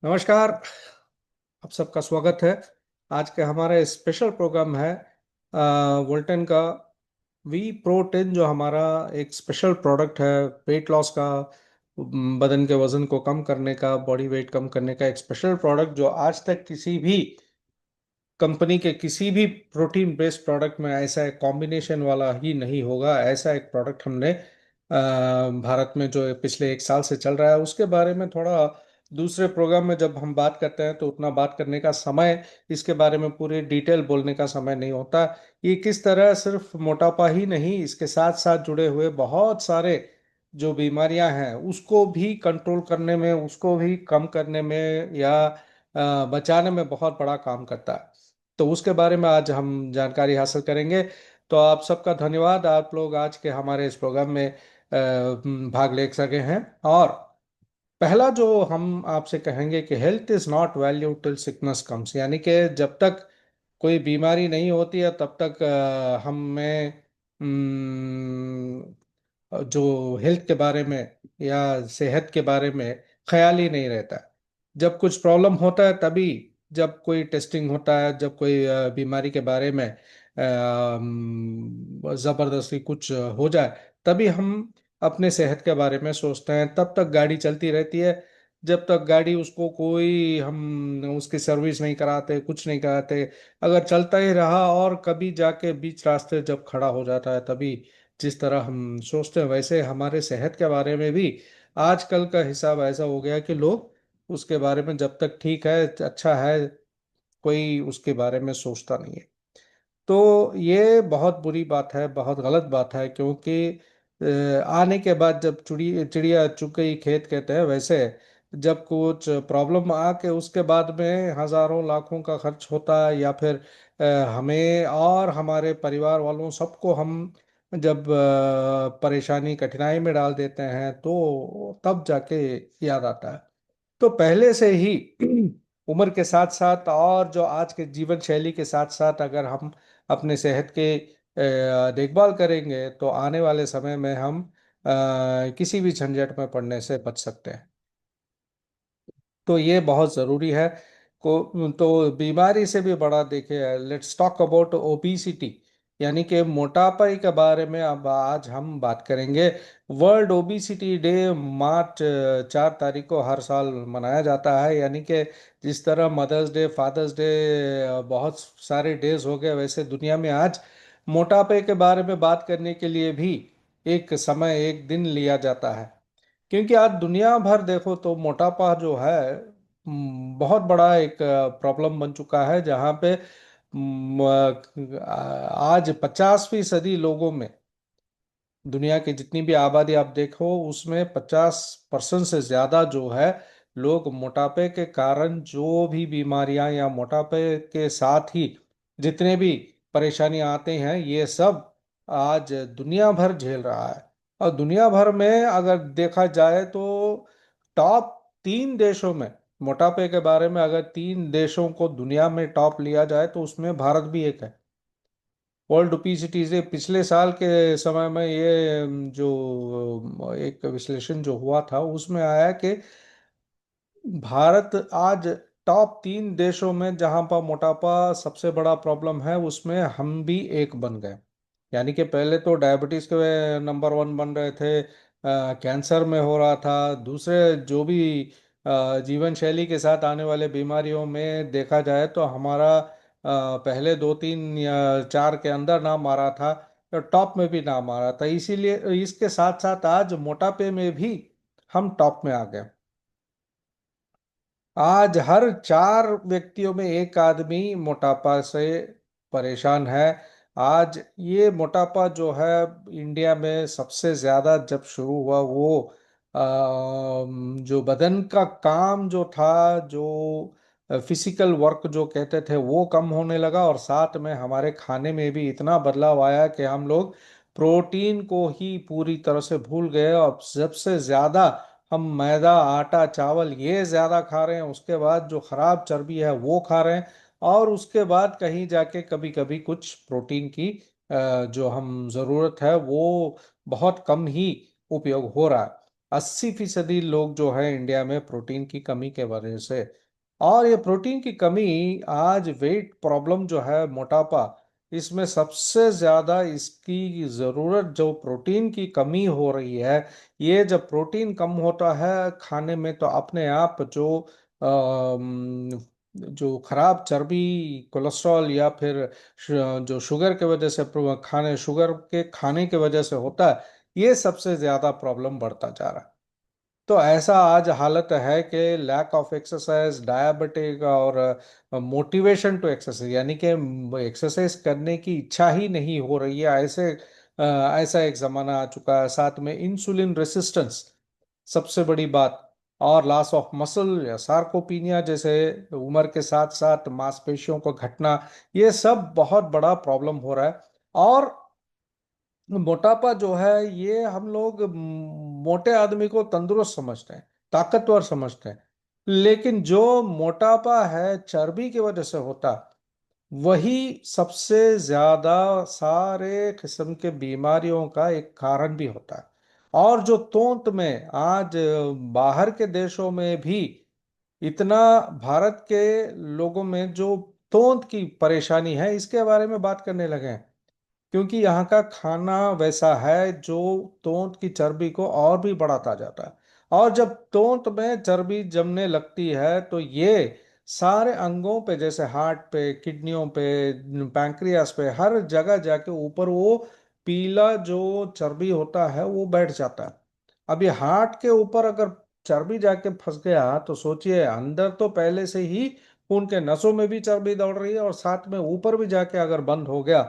नमस्कार। आप सबका स्वागत है। आज के हमारे स्पेशल प्रोग्राम है वोल्टेन का वी प्रो 10, जो हमारा एक स्पेशल प्रोडक्ट है वेट लॉस का। बदन के वजन को कम करने का, बॉडी वेट कम करने का एक स्पेशल प्रोडक्ट जो आज तक किसी भी कंपनी के किसी भी प्रोटीन बेस्ड प्रोडक्ट में ऐसा एक कॉम्बिनेशन वाला ही नहीं होगा। ऐसा एक प्रोडक्ट हमने भारत में जो पिछले 1 साल से चल रहा है, उसके बारे में थोड़ा दूसरे प्रोग्राम में जब हम बात करते हैं तो उतना बात करने का समय, इसके बारे में पूरे डिटेल बोलने का समय नहीं होता। ये किस तरह सिर्फ मोटापा ही नहीं, इसके साथ साथ जुड़े हुए बहुत सारे जो बीमारियां हैं उसको भी कंट्रोल करने में, उसको भी कम करने में या बचाने में बहुत बड़ा काम करता है। तो उसके बारे में आज हम जानकारी हासिल करेंगे। तो आप सबका धन्यवाद, आप लोग आज के हमारे इस प्रोग्राम में भाग ले सके हैं। और पहला जो हम आपसे कहेंगे कि health is not value till sickness comes, यानी कि जब तक कोई बीमारी नहीं होती है तब तक हम में जो हेल्थ के बारे में या सेहत के बारे में ख्याल ही नहीं रहता। जब कुछ प्रॉब्लम होता है तभी, जब कोई टेस्टिंग होता है, जब कोई बीमारी के बारे में जबरदस्ती कुछ हो जाए, तभी हम अपने सेहत के बारे में सोचते हैं। तब तक गाड़ी चलती रहती है, जब तक गाड़ी उसको कोई हम उसकी सर्विस नहीं कराते, कुछ नहीं कराते, अगर चलता ही रहा और कभी जाके बीच रास्ते जब खड़ा हो जाता है, तभी जिस तरह हम सोचते हैं वैसे हमारे सेहत के बारे में भी आजकल का हिसाब ऐसा हो गया कि लोग उसके बारे में जब तक ठीक है, अच्छा है, कोई उसके बारे में सोचता नहीं है। तो ये बहुत बुरी बात है, बहुत गलत बात है, क्योंकि आने के बाद जब चिड़िया चुग गई खेत कहते हैं, वैसे जब कुछ प्रॉब्लम आके उसके बाद में हजारों लाखों का खर्च होता है, या फिर हमें और हमारे परिवार वालों सबको हम जब परेशानी कठिनाई में डाल देते हैं, तो तब जाके याद आता है। तो पहले से ही उम्र के साथ साथ और जो आज के जीवन शैली के साथ साथ अगर हम अपने सेहत के देखभाल करेंगे तो आने वाले समय में हम किसी भी झंझट में पड़ने से बच सकते हैं। तो ये बहुत ज़रूरी है। तो बीमारी से भी बड़ा देखे, लेट्स टॉक अबाउट ओबीसिटी, यानी कि मोटापा के बारे में अब आज हम बात करेंगे। वर्ल्ड ओबीसिटी डे मार्च 4 तारीख को हर साल मनाया जाता है। यानी कि जिस तरह मदर्स डे, फादर्स डे, बहुत सारे डेज हो गए, वैसे दुनिया में आज मोटापे के बारे में बात करने के लिए भी एक समय, एक दिन लिया जाता है। क्योंकि आज दुनिया भर देखो तो मोटापा जो है बहुत बड़ा एक प्रॉब्लम बन चुका है, जहाँ पे आज 50वीं सदी लोगों में, दुनिया की जितनी भी आबादी आप देखो उसमें 50% से ज्यादा जो है लोग मोटापे के कारण जो भी बीमारियां या मोटापे के साथ ही जितने भी परेशानी आते हैं, ये सब आज दुनिया भर झेल रहा है। और दुनिया भर में अगर देखा जाए तो टॉप 3 देशों में, मोटापे के बारे में अगर 3 देशों को दुनिया में टॉप लिया जाए तो उसमें भारत भी एक है। वर्ल्ड ओपिसिटी से पिछले साल के समय में ये जो एक विश्लेषण जो हुआ था उसमें आया कि भारत आज टॉप 3 देशों में जहां पर मोटापा सबसे बड़ा प्रॉब्लम है, उसमें हम भी एक बन गए। यानी कि पहले तो डायबिटीज के नंबर 1 बन रहे थे, कैंसर में हो रहा था, दूसरे जो भी जीवन शैली के साथ आने वाले बीमारियों में देखा जाए तो हमारा पहले 2, 3 या 4 के अंदर नाम आ रहा था, तो टॉप में भी नाम आ रहा था। इसीलिए इसके साथ साथ आज मोटापे में भी हम टॉप में आ गए। आज हर 4 व्यक्तियों में एक आदमी मोटापा से परेशान है। आज ये मोटापा जो है इंडिया में सबसे ज्यादा जब शुरू हुआ, वो जो बदन का काम जो था, जो फिजिकल वर्क जो कहते थे, वो कम होने लगा। और साथ में हमारे खाने में भी इतना बदलाव आया कि हम लोग प्रोटीन को ही पूरी तरह से भूल गए। और सबसे ज्यादा हम मैदा, आटा, चावल ये ज्यादा खा रहे हैं, उसके बाद जो खराब चर्बी है वो खा रहे हैं, और उसके बाद कहीं जाके कभी कभी कुछ प्रोटीन की जो हम जरूरत है वो बहुत कम ही उपयोग हो रहा है। 80% लोग जो है इंडिया में प्रोटीन की कमी के वजह से। और ये प्रोटीन की कमी आज वेट प्रॉब्लम जो है, मोटापा, इसमें सबसे ज्यादा इसकी जरूरत जो प्रोटीन की कमी हो रही है। ये जब प्रोटीन कम होता है खाने में तो अपने आप जो खराब चर्बी, कोलेस्ट्रॉल या फिर जो शुगर के वजह से शुगर के खाने की वजह से होता है, ये सबसे ज्यादा प्रॉब्लम बढ़ता जा रहा है। तो ऐसा आज हालत है कि लैक ऑफ एक्सरसाइज, डायबिटिक और मोटिवेशन टू एक्सरसाइज, यानी कि एक्सरसाइज करने की इच्छा ही नहीं हो रही है। ऐसा एक जमाना आ चुका है। साथ में इंसुलिन रेसिस्टेंस सबसे बड़ी बात, और लॉस ऑफ मसल या सार्कोपीनिया जैसे उम्र के साथ साथ मांसपेशियों को घटना, ये सब बहुत बड़ा प्रॉब्लम हो रहा है। और मोटापा जो है, ये हम लोग मोटे आदमी को तंदुरुस्त समझते हैं, ताकतवर समझते हैं, लेकिन जो मोटापा है चर्बी की वजह से होता है, वही सबसे ज्यादा सारे किस्म के बीमारियों का एक कारण भी होता है। और जो तोंत में आज बाहर के देशों में भी इतना, भारत के लोगों में जो तोंत की परेशानी है, इसके बारे में बात करने लगे हैं। क्योंकि यहाँ का खाना वैसा है जो तोंत की चर्बी को और भी बढ़ाता जाता है। और जब तोंत में चर्बी जमने लगती है तो ये सारे अंगों पे, जैसे हार्ट पे, किडनियों पे, पैंक्रियास पे, हर जगह जाके ऊपर वो पीला जो चर्बी होता है वो बैठ जाता है। अब ये हार्ट के ऊपर अगर चर्बी जाके फंस गया तो सोचिए, अंदर तो पहले से ही खून के नसों में भी चर्बी दौड़ रही है, और साथ में ऊपर भी जाके अगर बंद हो गया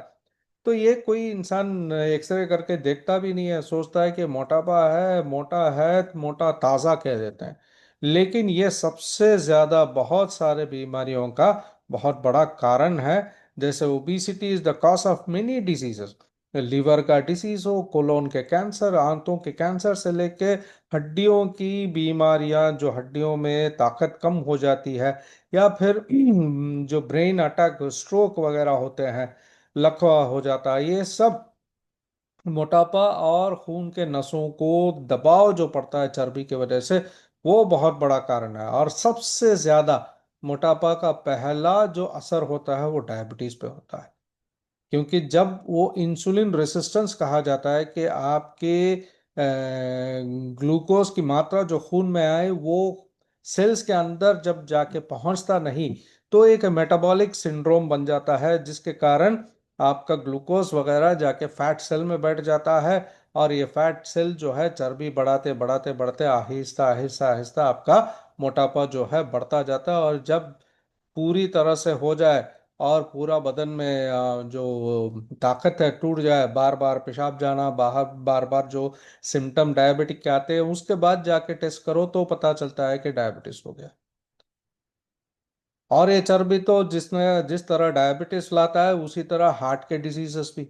तो ये कोई इंसान एक्सरे करके देखता भी नहीं है, सोचता है कि मोटापा है, मोटा है, मोटा ताज़ा कह देते हैं। लेकिन ये सबसे ज़्यादा बहुत सारे बीमारियों का बहुत बड़ा कारण है। जैसे obesity is the cause of many diseases. Liver का डिसीज हो, कोलोन के कैंसर, आंतों के कैंसर से लेके हड्डियों की बीमारियां, जो हड्डियों में ताकत कम हो जाती है, या फिर जो ब्रेन अटैक, स्ट्रोक वगैरह होते हैं, लकवा हो जाता है, ये सब मोटापा और खून के नसों को दबाव जो पड़ता है चर्बी की वजह से, वो बहुत बड़ा कारण है। और सबसे ज्यादा मोटापा का पहला जो असर होता है वो डायबिटीज पे होता है। क्योंकि जब वो इंसुलिन रेसिस्टेंस कहा जाता है कि आपके ग्लूकोज की मात्रा जो खून में आए वो सेल्स के अंदर जब जाके पहुंचता नहीं, तो एक मेटाबॉलिक सिंड्रोम बन जाता है, जिसके कारण आपका ग्लूकोज वगैरह जाके फैट सेल में बैठ जाता है। और ये फैट सेल जो है चर्बी बढ़ाते बढ़ाते बढ़ते आहिस्ता आहिस्ता आहिस्ता आपका मोटापा जो है बढ़ता जाता है। और जब पूरी तरह से हो जाए और पूरा बदन में जो ताकत है टूट जाए, बार बार पेशाब जाना, बाहर बार बार जो सिम्टम डायबिटिक के आते हैं, उसके बाद जाके टेस्ट करो तो पता चलता है कि डायबिटीज हो गया। और ये चर्बी तो जिस तरह डायबिटीज लाता है, उसी तरह हार्ट के डिजीजेस भी।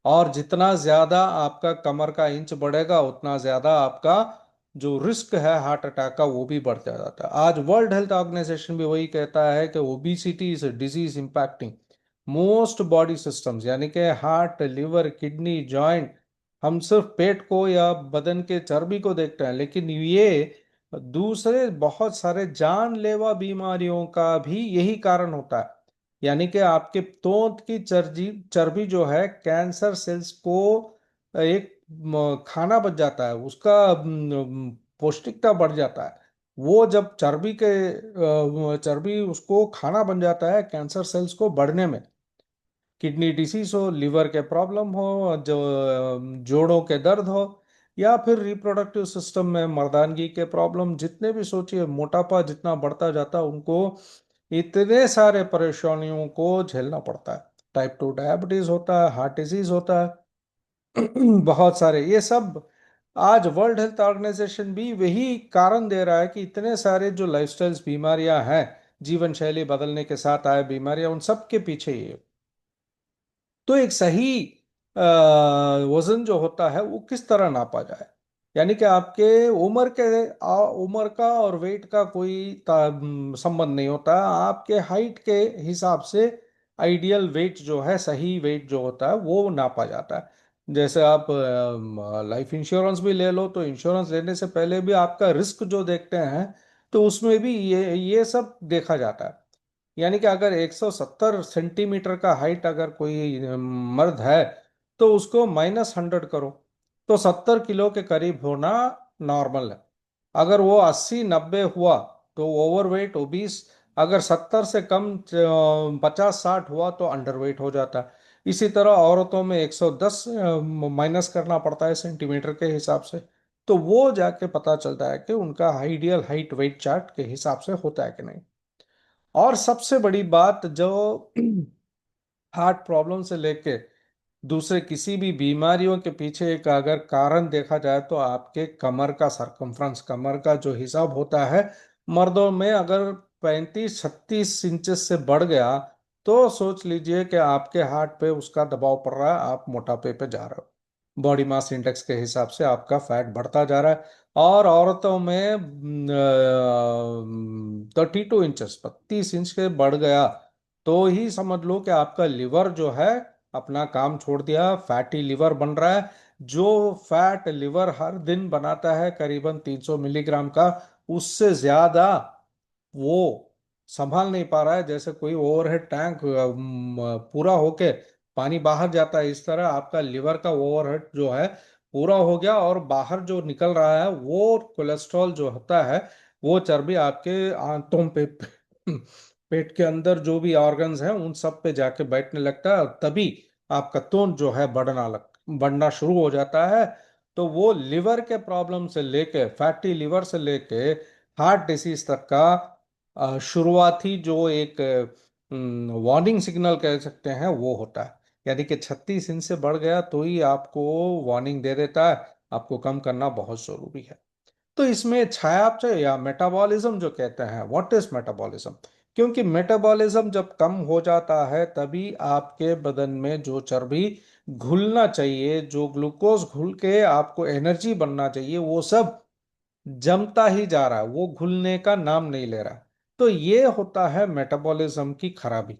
और जितना ज्यादा आपका कमर का इंच बढ़ेगा, उतना ज्यादा आपका जो रिस्क है हार्ट अटैक का वो भी बढ़ता जाता है। आज वर्ल्ड हेल्थ ऑर्गेनाइजेशन भी वही कहता है कि obesity is disease impacting most body systems, यानी कि हार्ट, लिवर, किडनी, जॉइंट। हम सिर्फ पेट को या बदन के चर्बी को देखते हैं, लेकिन ये दूसरे बहुत सारे जानलेवा बीमारियों का भी यही कारण होता है। यानी कि आपके तोंत की चर्बी चर्बी जो है कैंसर सेल्स को एक खाना बन जाता है, उसका पौष्टिकता बढ़ जाता है। वो जब चर्बी उसको खाना बन जाता है कैंसर सेल्स को बढ़ने में। किडनी डिसीज हो, लिवर के प्रॉब्लम हो, जो जोड़ों के दर्द हो, या फिर रिप्रोडक्टिव सिस्टम में मर्दानगी के प्रॉब्लम, जितने भी सोचिए, मोटापा जितना बढ़ता जाता है उनको इतने सारे परेशानियों को झेलना पड़ता है। टाइप 2 डायबिटीज होता है, हार्ट डिजीज होता है, बहुत सारे ये सब। आज वर्ल्ड हेल्थ ऑर्गेनाइजेशन भी वही कारण दे रहा है कि इतने सारे जो लाइफस्टाइल्स बीमारियां हैं, जीवन शैली बदलने के साथ आए बीमारियां, उन सब के पीछे ये। तो एक सही वजन जो होता है वो किस तरह नापा जाए, यानी कि आपके उम्र का और वेट का कोई संबंध नहीं होता। आपके हाइट के हिसाब से आइडियल वेट जो है, सही वेट जो होता है वो नापा जाता है। जैसे आप लाइफ इंश्योरेंस भी ले लो, तो इंश्योरेंस लेने से पहले भी आपका रिस्क जो देखते हैं, तो उसमें भी ये सब देखा जाता है। यानी कि अगर 170 सेंटीमीटर का हाइट अगर कोई मर्द है, तो उसको -100 करो, तो 70 किलो के करीब होना नॉर्मल है। अगर वो 80-90 हुआ तो ओवरवेट ओबीस। अगर 70 से कम 50-60 हुआ तो अंडरवेट हो जाता है। इसी तरह औरतों में 110 माइनस करना पड़ता है सेंटीमीटर के हिसाब से। तो वो जाके पता चलता है कि उनका आइडियल हाइट वेट चार्ट के हिसाब से होता है कि नहीं। और सबसे बड़ी बात जो हार्ट प्रॉब्लम से लेके दूसरे किसी भी बीमारियों के पीछे एक अगर कारण देखा जाए, तो आपके कमर का सरकमफ्रेंस, कमर का जो हिसाब होता है, मर्दों में अगर 35-36 इंचेस से बढ़ गया, तो सोच लीजिए कि आपके हार्ट पे उसका दबाव पड़ रहा है, आप मोटापे पे जा रहे हो। बॉडी मास इंडेक्स के हिसाब से आपका फैट बढ़ता जा रहा है। और औरतों में 32 इंचेस, 32 इंच के बढ़ गया, तो ही समझ लो कि आपका लिवर जो है अपना काम छोड़ दिया, फैटी लिवर बन रहा है। जो फैट लिवर हर दिन बनाता है करीबन 300 मिलीग्राम का, उससे ज्यादा वो संभाल नहीं पा रहा है। जैसे कोई ओवरहेड टैंक पूरा होके पानी बाहर जाता है, इस तरह आपका लिवर का ओवरहेड जो है पूरा हो गया, और बाहर जो निकल रहा है वो कोलेस्ट्रॉल जो होता है, वो चर्बी आपके आंतों पे पेट के अंदर जो भी ऑर्गन्स हैं उन सब पे जाके बैठने लगता है, और तभी आपका खून जो है बढ़ना शुरू हो जाता है। तो वो लिवर के प्रॉब्लम से लेके, फैटी लिवर से लेके हार्ट डिसीज तक का शुरुआती जो एक वार्निंग सिग्नल कह सकते हैं वो होता है। यानी कि 36 इंच से बढ़ गया तो ही आपको वार्निंग दे देता है, आपको कम करना बहुत जरूरी है। तो इसमें चयापचय या मेटाबॉलिज्म जो कहते हैं, व्हाट इज मेटाबॉलिज्म? क्योंकि मेटाबॉलिज्म जब कम हो जाता है, तभी आपके बदन में जो चर्बी घुलना चाहिए, जो ग्लूकोज घुल के आपको एनर्जी बनना चाहिए, वो सब जमता ही जा रहा है, वो घुलने का नाम नहीं ले रहा। तो ये होता है मेटाबॉलिज्म की खराबी।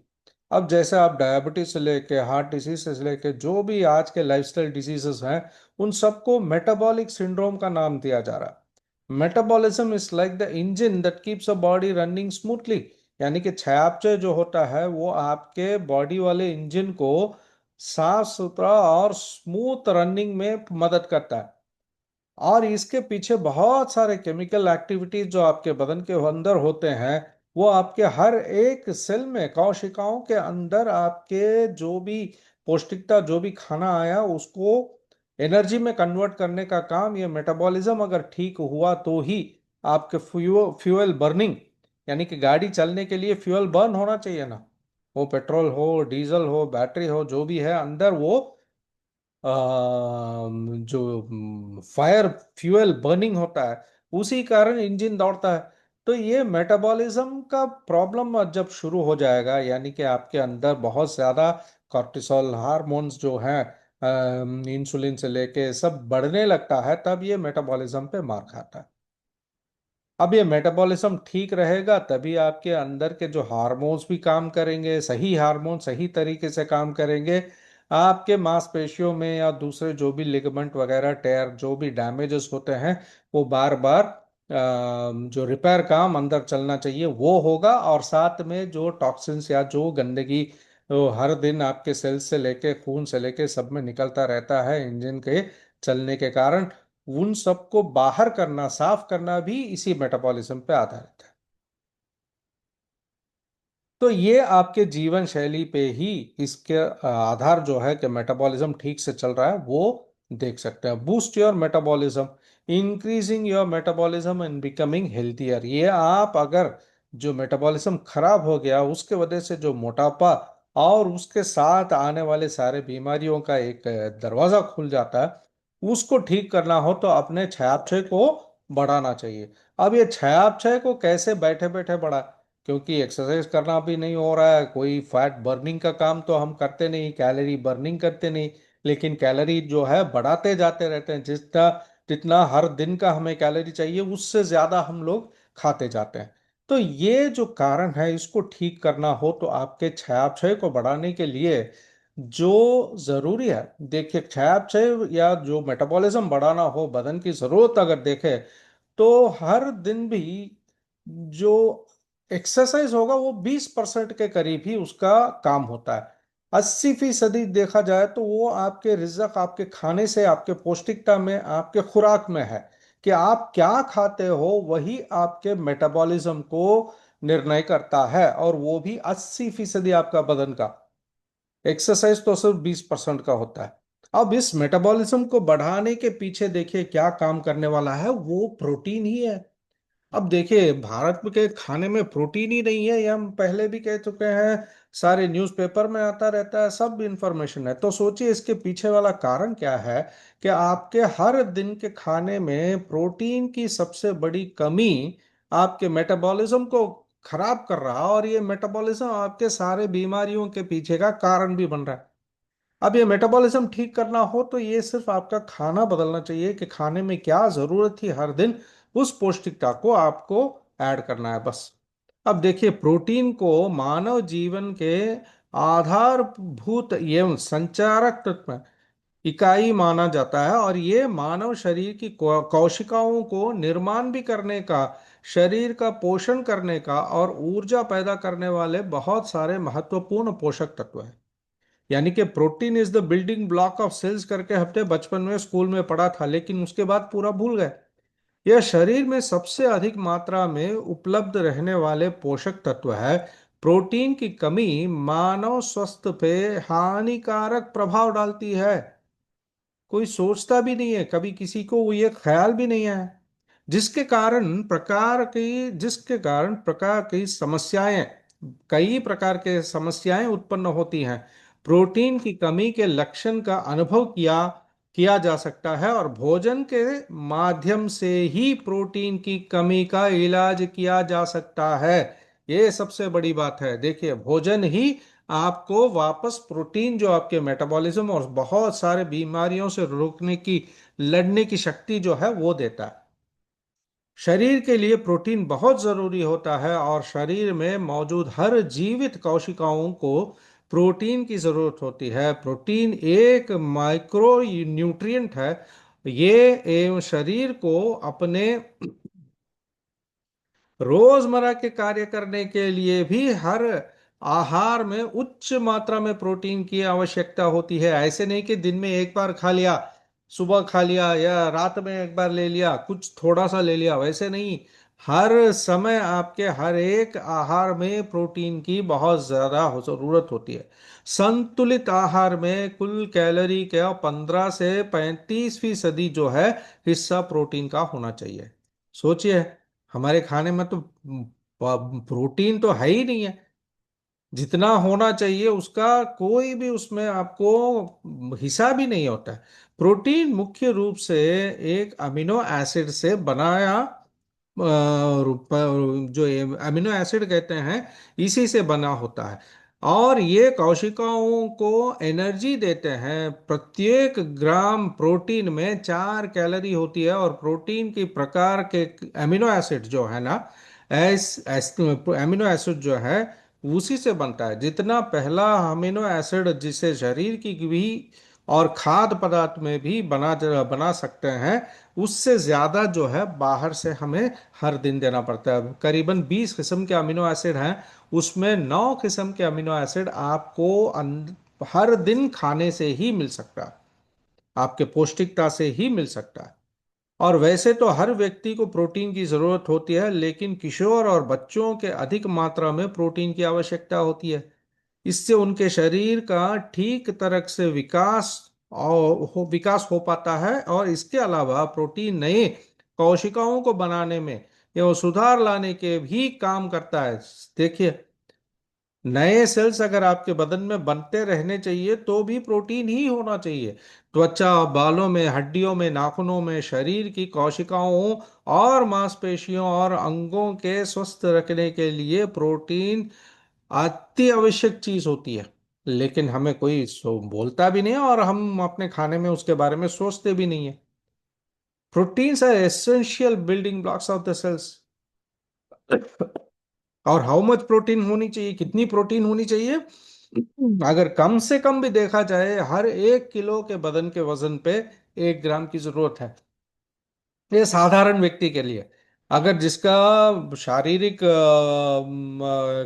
अब जैसे आप डायबिटीज से लेके हार्ट डिसीज से लेके जो भी आज के लाइफस्टाइल डिजीजेस हैं, उन सबको मेटाबॉलिक सिंड्रोम का नाम दिया जा रहा है। Metabolism is like the engine that keeps a body running smoothly. यानी कि चयापचय जो होता है वो आपके बॉडी वाले इंजन को साफ सुथरा और स्मूथ रनिंग में मदद करता है। और इसके पीछे बहुत सारे केमिकल एक्टिविटीज जो आपके बदन के अंदर होते हैं, वो आपके हर एक सेल में, कोशिकाओं के अंदर आपके जो भी पौष्टिकता, जो भी खाना आया उसको एनर्जी में कन्वर्ट करने का काम, ये मेटाबॉलिज्म अगर ठीक हुआ तो ही आपके फ्यूल बर्निंग, यानी कि गाड़ी चलने के लिए फ्यूल बर्न होना चाहिए ना, वो पेट्रोल हो, डीजल हो, बैटरी हो, जो भी है अंदर वो जो फायर फ्यूल बर्निंग होता है, उसी कारण इंजन दौड़ता है। तो ये मेटाबॉलिज्म का प्रॉब्लम जब शुरू हो जाएगा, यानी कि आपके अंदर बहुत ज्यादा कॉर्टिसोल हार्मोन्स जो हैं, इंसुलिन से लेके सब बढ़ने लगता है, तब ये मेटाबॉलिज्म पे मार खाता है। अब ये मेटाबॉलिज्म ठीक रहेगा तभी आपके अंदर के जो हार्मोन्स भी काम करेंगे, सही हार्मोन सही तरीके से काम करेंगे। आपके मांसपेशियों में या दूसरे जो भी लिगामेंट वगैरह टेयर जो भी डैमेजेस होते हैं, वो बार बार जो रिपेयर काम अंदर चलना चाहिए वो होगा। और साथ में जो टॉक्सिन्स या जो गंदगी वो हर दिन आपके सेल्स से लेके खून से लेके सब में निकलता रहता है इंजन के चलने के कारण, उन सबको बाहर करना, साफ करना भी इसी मेटाबॉलिज्म पे आधारित है। तो ये आपके जीवन शैली पे ही इसके आधार जो है कि मेटाबॉलिज्म ठीक से चल रहा है वो देख सकते हैं। Boost your metabolism, increasing your metabolism and becoming healthier. ये आप अगर जो मेटाबॉलिज्म खराब हो गया उसके वजह से जो मोटापा और उसके साथ आने वाले सारे बीमारियों का एक दरवाजा खुल जाता है, उसको ठीक करना हो तो अपने चयापचय को बढ़ाना चाहिए। अब ये चयापचय को कैसे बैठे बैठे बढ़ा, क्योंकि एक्सरसाइज करना भी नहीं हो रहा है, कोई फैट बर्निंग का काम तो हम करते नहीं, कैलोरी बर्निंग करते नहीं, लेकिन कैलोरी जो है बढ़ाते जाते रहते हैं। जितना जितना हर दिन का हमें कैलोरी चाहिए उससे ज्यादा हम लोग खाते जाते हैं। तो ये जो कारण है इसको ठीक करना हो तो आपके चयापचय को बढ़ाने के लिए जो जरूरी है, देखिए चयापचय या जो मेटाबॉलिज्म बढ़ाना हो, बदन की जरूरत अगर देखे, तो हर दिन भी जो एक्सरसाइज होगा वो 20% के करीब ही उसका काम होता है। 80% देखा जाए तो वो आपके रिज़्क, आपके खाने से, आपके पौष्टिकता में, आपके खुराक में है। कि आप क्या खाते हो वही आपके मेटाबॉलिज्म को निर्णय करता है, और वो भी 80% आपका बदन का। एक्सरसाइज तो सिर्फ 20% का होता है। अब इस मेटाबॉलिज्म को बढ़ाने के पीछे देखिए क्या काम करने वाला है, वो प्रोटीन ही है। अब देखिए भारत के खाने में प्रोटीन ही नहीं है, ये हम पहले भी कह चुके हैं, सारे न्यूज़पेपर में आता रहता है, सब इंफॉर्मेशन है। तो सोचिए इसके पीछे वाला कारण क्या है, कि आपके हर दिन के खाने में प्रोटीन की सबसे बड़ी कमी आपके मेटाबॉलिज्म को खराब कर रहा है, और ये मेटाबॉलिज्म आपके सारे बीमारियों के पीछे का कारण भी बन रहा है। अब ये मेटाबॉलिज्म ठीक करना हो तो ये सिर्फ आपका खाना बदलना चाहिए, कि खाने में क्या जरूरत थी हर दिन, उस पौष्टिकता को आपको ऐड करना है बस। अब देखिए प्रोटीन को मानव जीवन के आधारभूत एवं संचारक तत्व इकाई माना जाता है, और ये मानव शरीर की कोशिकाओं को निर्माण भी करने का, शरीर का पोषण करने का और ऊर्जा पैदा करने वाले बहुत सारे महत्वपूर्ण पोषक तत्व हैं। यानी कि protein is the building block of cells करके हमने बचपन में स्कूल में पढ़ा था, लेकिन उसके बाद पूरा भूल गए। यह शरीर में सबसे अधिक मात्रा में उपलब्ध रहने वाले पोषक तत्व है। प्रोटीन की कमी मानव स्वास्थ्य पे हानिकारक प्रभाव डालती है। कोई सोचता भी नहीं है, कभी किसी को ये ख्याल भी नहीं है। जिसके कारण प्रकार की समस्याएं, कई प्रकार के समस्याएं उत्पन्न होती हैं। प्रोटीन की कमी के लक्षण का अनुभव किया किया जा सकता है, और भोजन के माध्यम से ही प्रोटीन की कमी का इलाज किया जा सकता है। ये सबसे बड़ी बात है। देखिए भोजन ही आपको वापस प्रोटीन, जो आपके मेटाबॉलिज्म और बहुत सारे बीमारियों से रोकने की, लड़ने की शक्ति जो है वो देता है। शरीर के लिए प्रोटीन बहुत जरूरी होता है, और शरीर में मौजूद हर जीवित कोशिकाओं को प्रोटीन की जरूरत होती है। प्रोटीन एक माइक्रो न्यूट्रिएंट है। ये एवं शरीर को अपने रोजमर्रा के कार्य करने के लिए भी हर आहार में उच्च मात्रा में प्रोटीन की आवश्यकता होती है। ऐसे नहीं कि दिन में एक बार खा लिया, सुबह खा लिया या रात में एक बार ले लिया, कुछ थोड़ा सा ले लिया, वैसे नहीं। हर समय आपके हर एक आहार में प्रोटीन की बहुत ज्यादा जरूरत होती है। संतुलित आहार में कुल कैलोरी का 15 से 35% जो है हिस्सा प्रोटीन का होना चाहिए। सोचिए हमारे खाने में तो प्रोटीन तो है ही नहीं है, जितना होना चाहिए उसका कोई भी उसमें आपको हिस्सा भी नहीं होता है। प्रोटीन मुख्य रूप से एक अमीनो एसिड से बनाया, जो अमीनो एसिड कहते हैं, इसी से बना होता है। और ये कोशिकाओं को एनर्जी देते हैं। प्रत्येक ग्राम प्रोटीन में 4 कैलोरी होती है, और प्रोटीन की प्रकार के अमीनो एसिड जो है ना, अमीनो एसिड जो है उसी से बनता है। जितना पहला अमीनो एसिड जिसे शरीर की भी और खाद्य पदार्थ में भी बना सकते हैं, उससे ज्यादा जो है बाहर से हमें हर दिन देना पड़ता है। करीबन 20 किस्म के अमीनो एसिड हैं, उसमें 9 किस्म के अमीनो एसिड आपको हर दिन खाने से ही मिल सकता है, आपके पौष्टिकता से ही मिल सकता है। और वैसे तो हर व्यक्ति को प्रोटीन की जरूरत होती है, लेकिन किशोर और बच्चों के अधिक मात्रा में प्रोटीन की आवश्यकता होती है। इससे उनके शरीर का ठीक तरह से विकास हो पाता है, और इसके अलावा प्रोटीन नए कोशिकाओं को बनाने में एवं सुधार लाने के भी काम करता है। देखिए नए सेल्स अगर आपके बदन में बनते रहने चाहिए तो भी प्रोटीन ही होना चाहिए। त्वचा, बालों में, हड्डियों में, नाखूनों में, शरीर की कोशिकाओं और मांसपेशियों और अंगों के स्वस्थ रखने के लिए प्रोटीन अति आवश्यक चीज होती है। लेकिन हमें कोई बोलता भी नहीं है, और हम अपने खाने में उसके बारे में सोचते भी नहीं है। Proteins are essential building blocks of the cells. और हाउ मच प्रोटीन होनी चाहिए, कितनी प्रोटीन होनी चाहिए? अगर कम से कम भी देखा जाए, हर 1 किलो के बदन के वजन पे 1 ग्राम की जरूरत है। ये साधारण व्यक्ति के लिए। अगर जिसका शारीरिक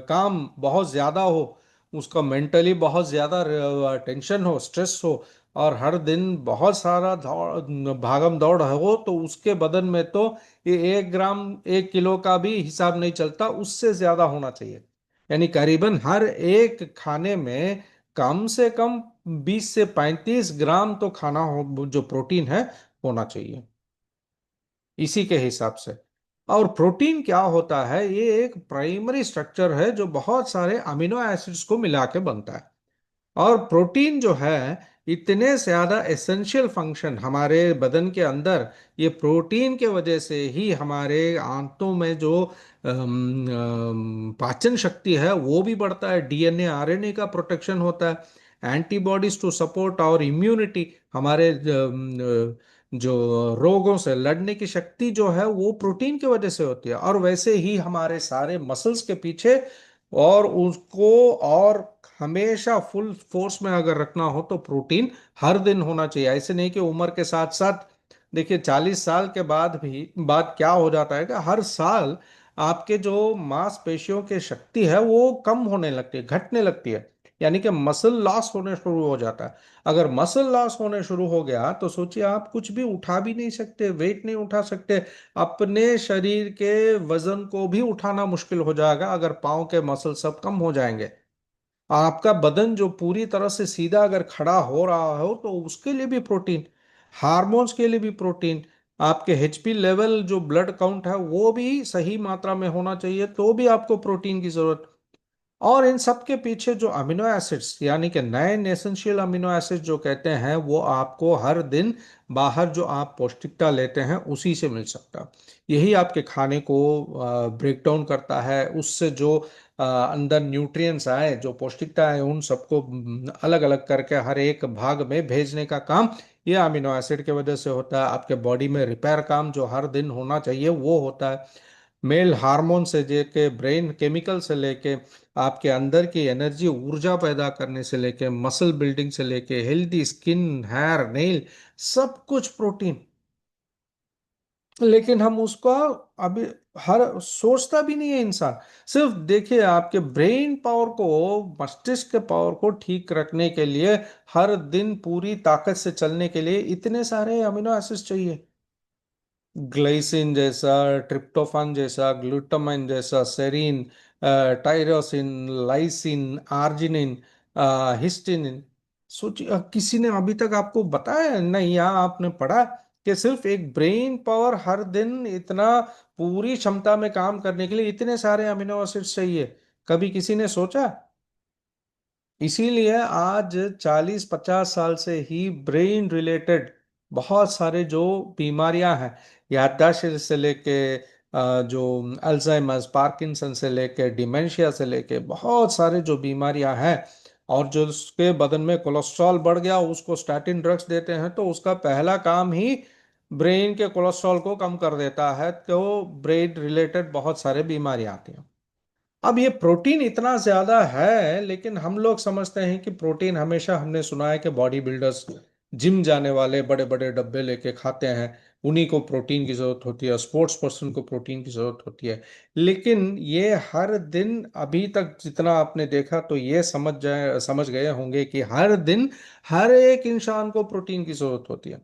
काम बहुत ज्यादा हो, उसका मेंटली बहुत ज्यादा टेंशन हो, स्ट्रेस हो, और हर दिन बहुत सारा दौड़ भागम दौड़ हो, तो उसके बदन में तो ये 1 ग्राम 1 किलो का भी हिसाब नहीं चलता, उससे ज्यादा होना चाहिए। यानी करीबन हर एक खाने में कम से कम 20 से 35 ग्राम तो खाना हो, जो प्रोटीन है, होना चाहिए इसी के हिसाब से। और प्रोटीन क्या होता है? ये एक प्राइमरी स्ट्रक्चर है जो बहुत सारे अमीनो एसिड्स को मिला के बनता है। और प्रोटीन जो है, इतने ज्यादा एसेंशियल फंक्शन हमारे बदन के अंदर, ये प्रोटीन के वजह से ही हमारे आंतों में जो पाचन शक्ति है वो भी बढ़ता है, डीएनए आरएनए का प्रोटेक्शन होता है, एंटीबॉडीज टू सपोर्ट और इम्यूनिटी, हमारे जो रोगों से लड़ने की शक्ति जो है वो प्रोटीन की वजह से होती है। और वैसे ही हमारे सारे मसल्स के पीछे, और उसको और हमेशा फुल फोर्स में अगर रखना हो तो प्रोटीन हर दिन होना चाहिए। ऐसे नहीं कि उम्र के साथ साथ, देखिए 40 साल के बाद भी बात क्या हो जाता है कि हर साल आपके जो मांसपेशियों की शक्ति है वो कम होने लगती है, घटने लगती है, यानी कि मसल लॉस होने शुरू हो जाता है। अगर मसल लॉस होने शुरू हो गया तो सोचिए, आप कुछ भी उठा भी नहीं सकते, वेट नहीं उठा सकते, अपने शरीर के वजन को भी उठाना मुश्किल हो जाएगा। अगर पाँव के मसल सब कम हो जाएंगे, आपका बदन जो पूरी तरह से सीधा अगर खड़ा हो रहा हो, तो उसके लिए भी प्रोटीन, हार्मोन्स के लिए भी प्रोटीन, आपके एचपी लेवल जो ब्लड काउंट है वो भी सही मात्रा में होना चाहिए, तो भी आपको प्रोटीन की जरूरत। और इन सब के पीछे जो अमीनो एसिड्स, यानी कि नए एसेंशियल अमीनो एसिड्स जो कहते हैं, वो आपको हर दिन बाहर जो आप पौष्टिकता लेते हैं उसी से मिल सकता है। यही आपके खाने को ब्रेक डाउन करता है, उससे जो अंदर न्यूट्रिएंट्स आए, जो पौष्टिकता है, उन सबको अलग अलग करके हर एक भाग में भेजने का काम ये अमीनो एसिड की वजह से होता है। आपके बॉडी में रिपेयर काम जो हर दिन होना चाहिए वो होता है। मेल हार्मोन से लेके ब्रेन केमिकल से लेके आपके अंदर की एनर्जी ऊर्जा पैदा करने से लेके मसल बिल्डिंग से लेके हेल्दी स्किन, हेयर, नेल, सब कुछ प्रोटीन। लेकिन हम उसका अभी हर सोचता भी नहीं है इंसान। सिर्फ देखिए, आपके ब्रेन पावर को, मस्तिष्क के पावर को ठीक रखने के लिए, हर दिन पूरी ताकत से चलने के लिए इतने सारे अमीनो एसिड्स चाहिए। ग्लाइसिन जैसा, ट्रिप्टोफान जैसा, ग्लूटामाइन जैसा, सेरीन, टायरोसिन, लाइसिन, आर्जिनिन, हिस्टिनिन। सोचिए, किसी ने अभी तक आपको बताया नहीं, या आपने पढ़ा कि सिर्फ एक ब्रेन पावर हर दिन इतना पूरी क्षमता में काम करने के लिए इतने सारे अमीनो एसिड्स चाहिए? कभी किसी ने सोचा? इसीलिए आज 40-50 साल से ही ब्रेन रिलेटेड बहुत सारे जो बीमारियां हैं, याददाश्त से लेके जो अल्जाइमर्स, पार्किंसन से लेके डिमेंशिया से लेके बहुत सारे जो बीमारियां हैं, और जो उसके बदन में कोलेस्ट्रॉल बढ़ गया उसको स्टैटिन ड्रग्स देते हैं, तो उसका पहला काम ही ब्रेन के कोलेस्ट्रॉल को कम कर देता है, तो ब्रेन रिलेटेड बहुत सारे बीमारियां आती हैं। अब ये प्रोटीन इतना ज्यादा है, लेकिन हम लोग समझते हैं कि प्रोटीन, हमेशा हमने सुना है कि बॉडी बिल्डर्स, जिम जाने वाले बड़े बड़े डब्बे लेके खाते हैं, उन्हीं को प्रोटीन की जरूरत होती है, स्पोर्ट्स पर्सन को प्रोटीन की जरूरत होती है। लेकिन ये हर दिन, अभी तक जितना आपने देखा, तो ये समझ गए होंगे कि हर दिन हर एक इंसान को प्रोटीन की जरूरत होती है।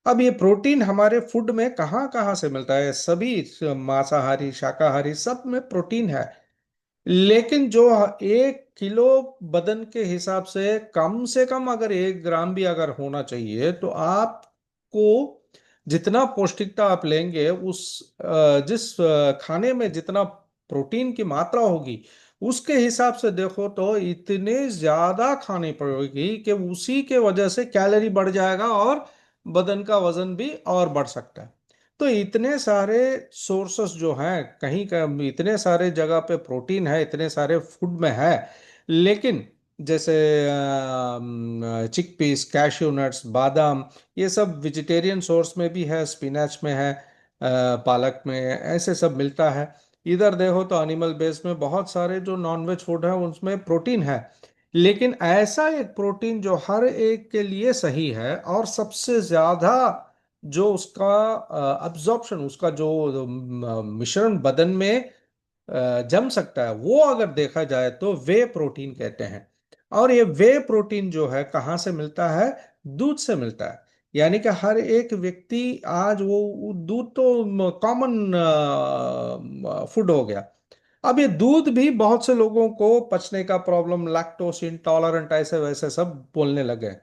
अब ये प्रोटीन हमारे फूड में कहाँ कहाँ से मिलता है? सभी, मांसाहारी, शाकाहारी, सब में प्रोटीन है। लेकिन जो 1 किलो बदन के हिसाब से कम अगर 1 ग्राम भी अगर होना चाहिए, तो आपको जितना पौष्टिकता आप लेंगे, उस जिस खाने में जितना प्रोटीन की मात्रा होगी, उसके हिसाब से देखो तो इतने ज्यादा खानी पड़ेगी कि उसी के वजह से कैलोरी बढ़ जाएगा, और बदन का वजन भी और बढ़ सकता है। तो इतने सारे सोर्सेस जो हैं, कहीं का इतने सारे जगह पे प्रोटीन है, इतने सारे फूड में है। लेकिन जैसे चिकपीस, कैश्यू नट्स, बादाम, ये सब वेजिटेरियन सोर्स में भी है, स्पिनच में है, पालक में, ऐसे सब मिलता है। इधर देखो तो एनिमल बेस में बहुत सारे जो नॉनवेज फूड है उसमें प्रोटीन है, लेकिन ऐसा एक प्रोटीन जो हर एक के लिए सही है और सबसे ज्यादा जो उसका अब्जॉर्प्शन, उसका जो मिश्रण बदन में जम सकता है, वो अगर देखा जाए तो वे प्रोटीन कहते हैं। और ये वे प्रोटीन जो है कहाँ से मिलता है? दूध से मिलता है। यानी कि हर एक व्यक्ति आज वो दूध तो कॉमन फूड हो गया। अब ये दूध भी बहुत से लोगों को पचने का प्रॉब्लम, लैक्टोस इंटॉलरेंट, ऐसे वैसे सब बोलने लगे।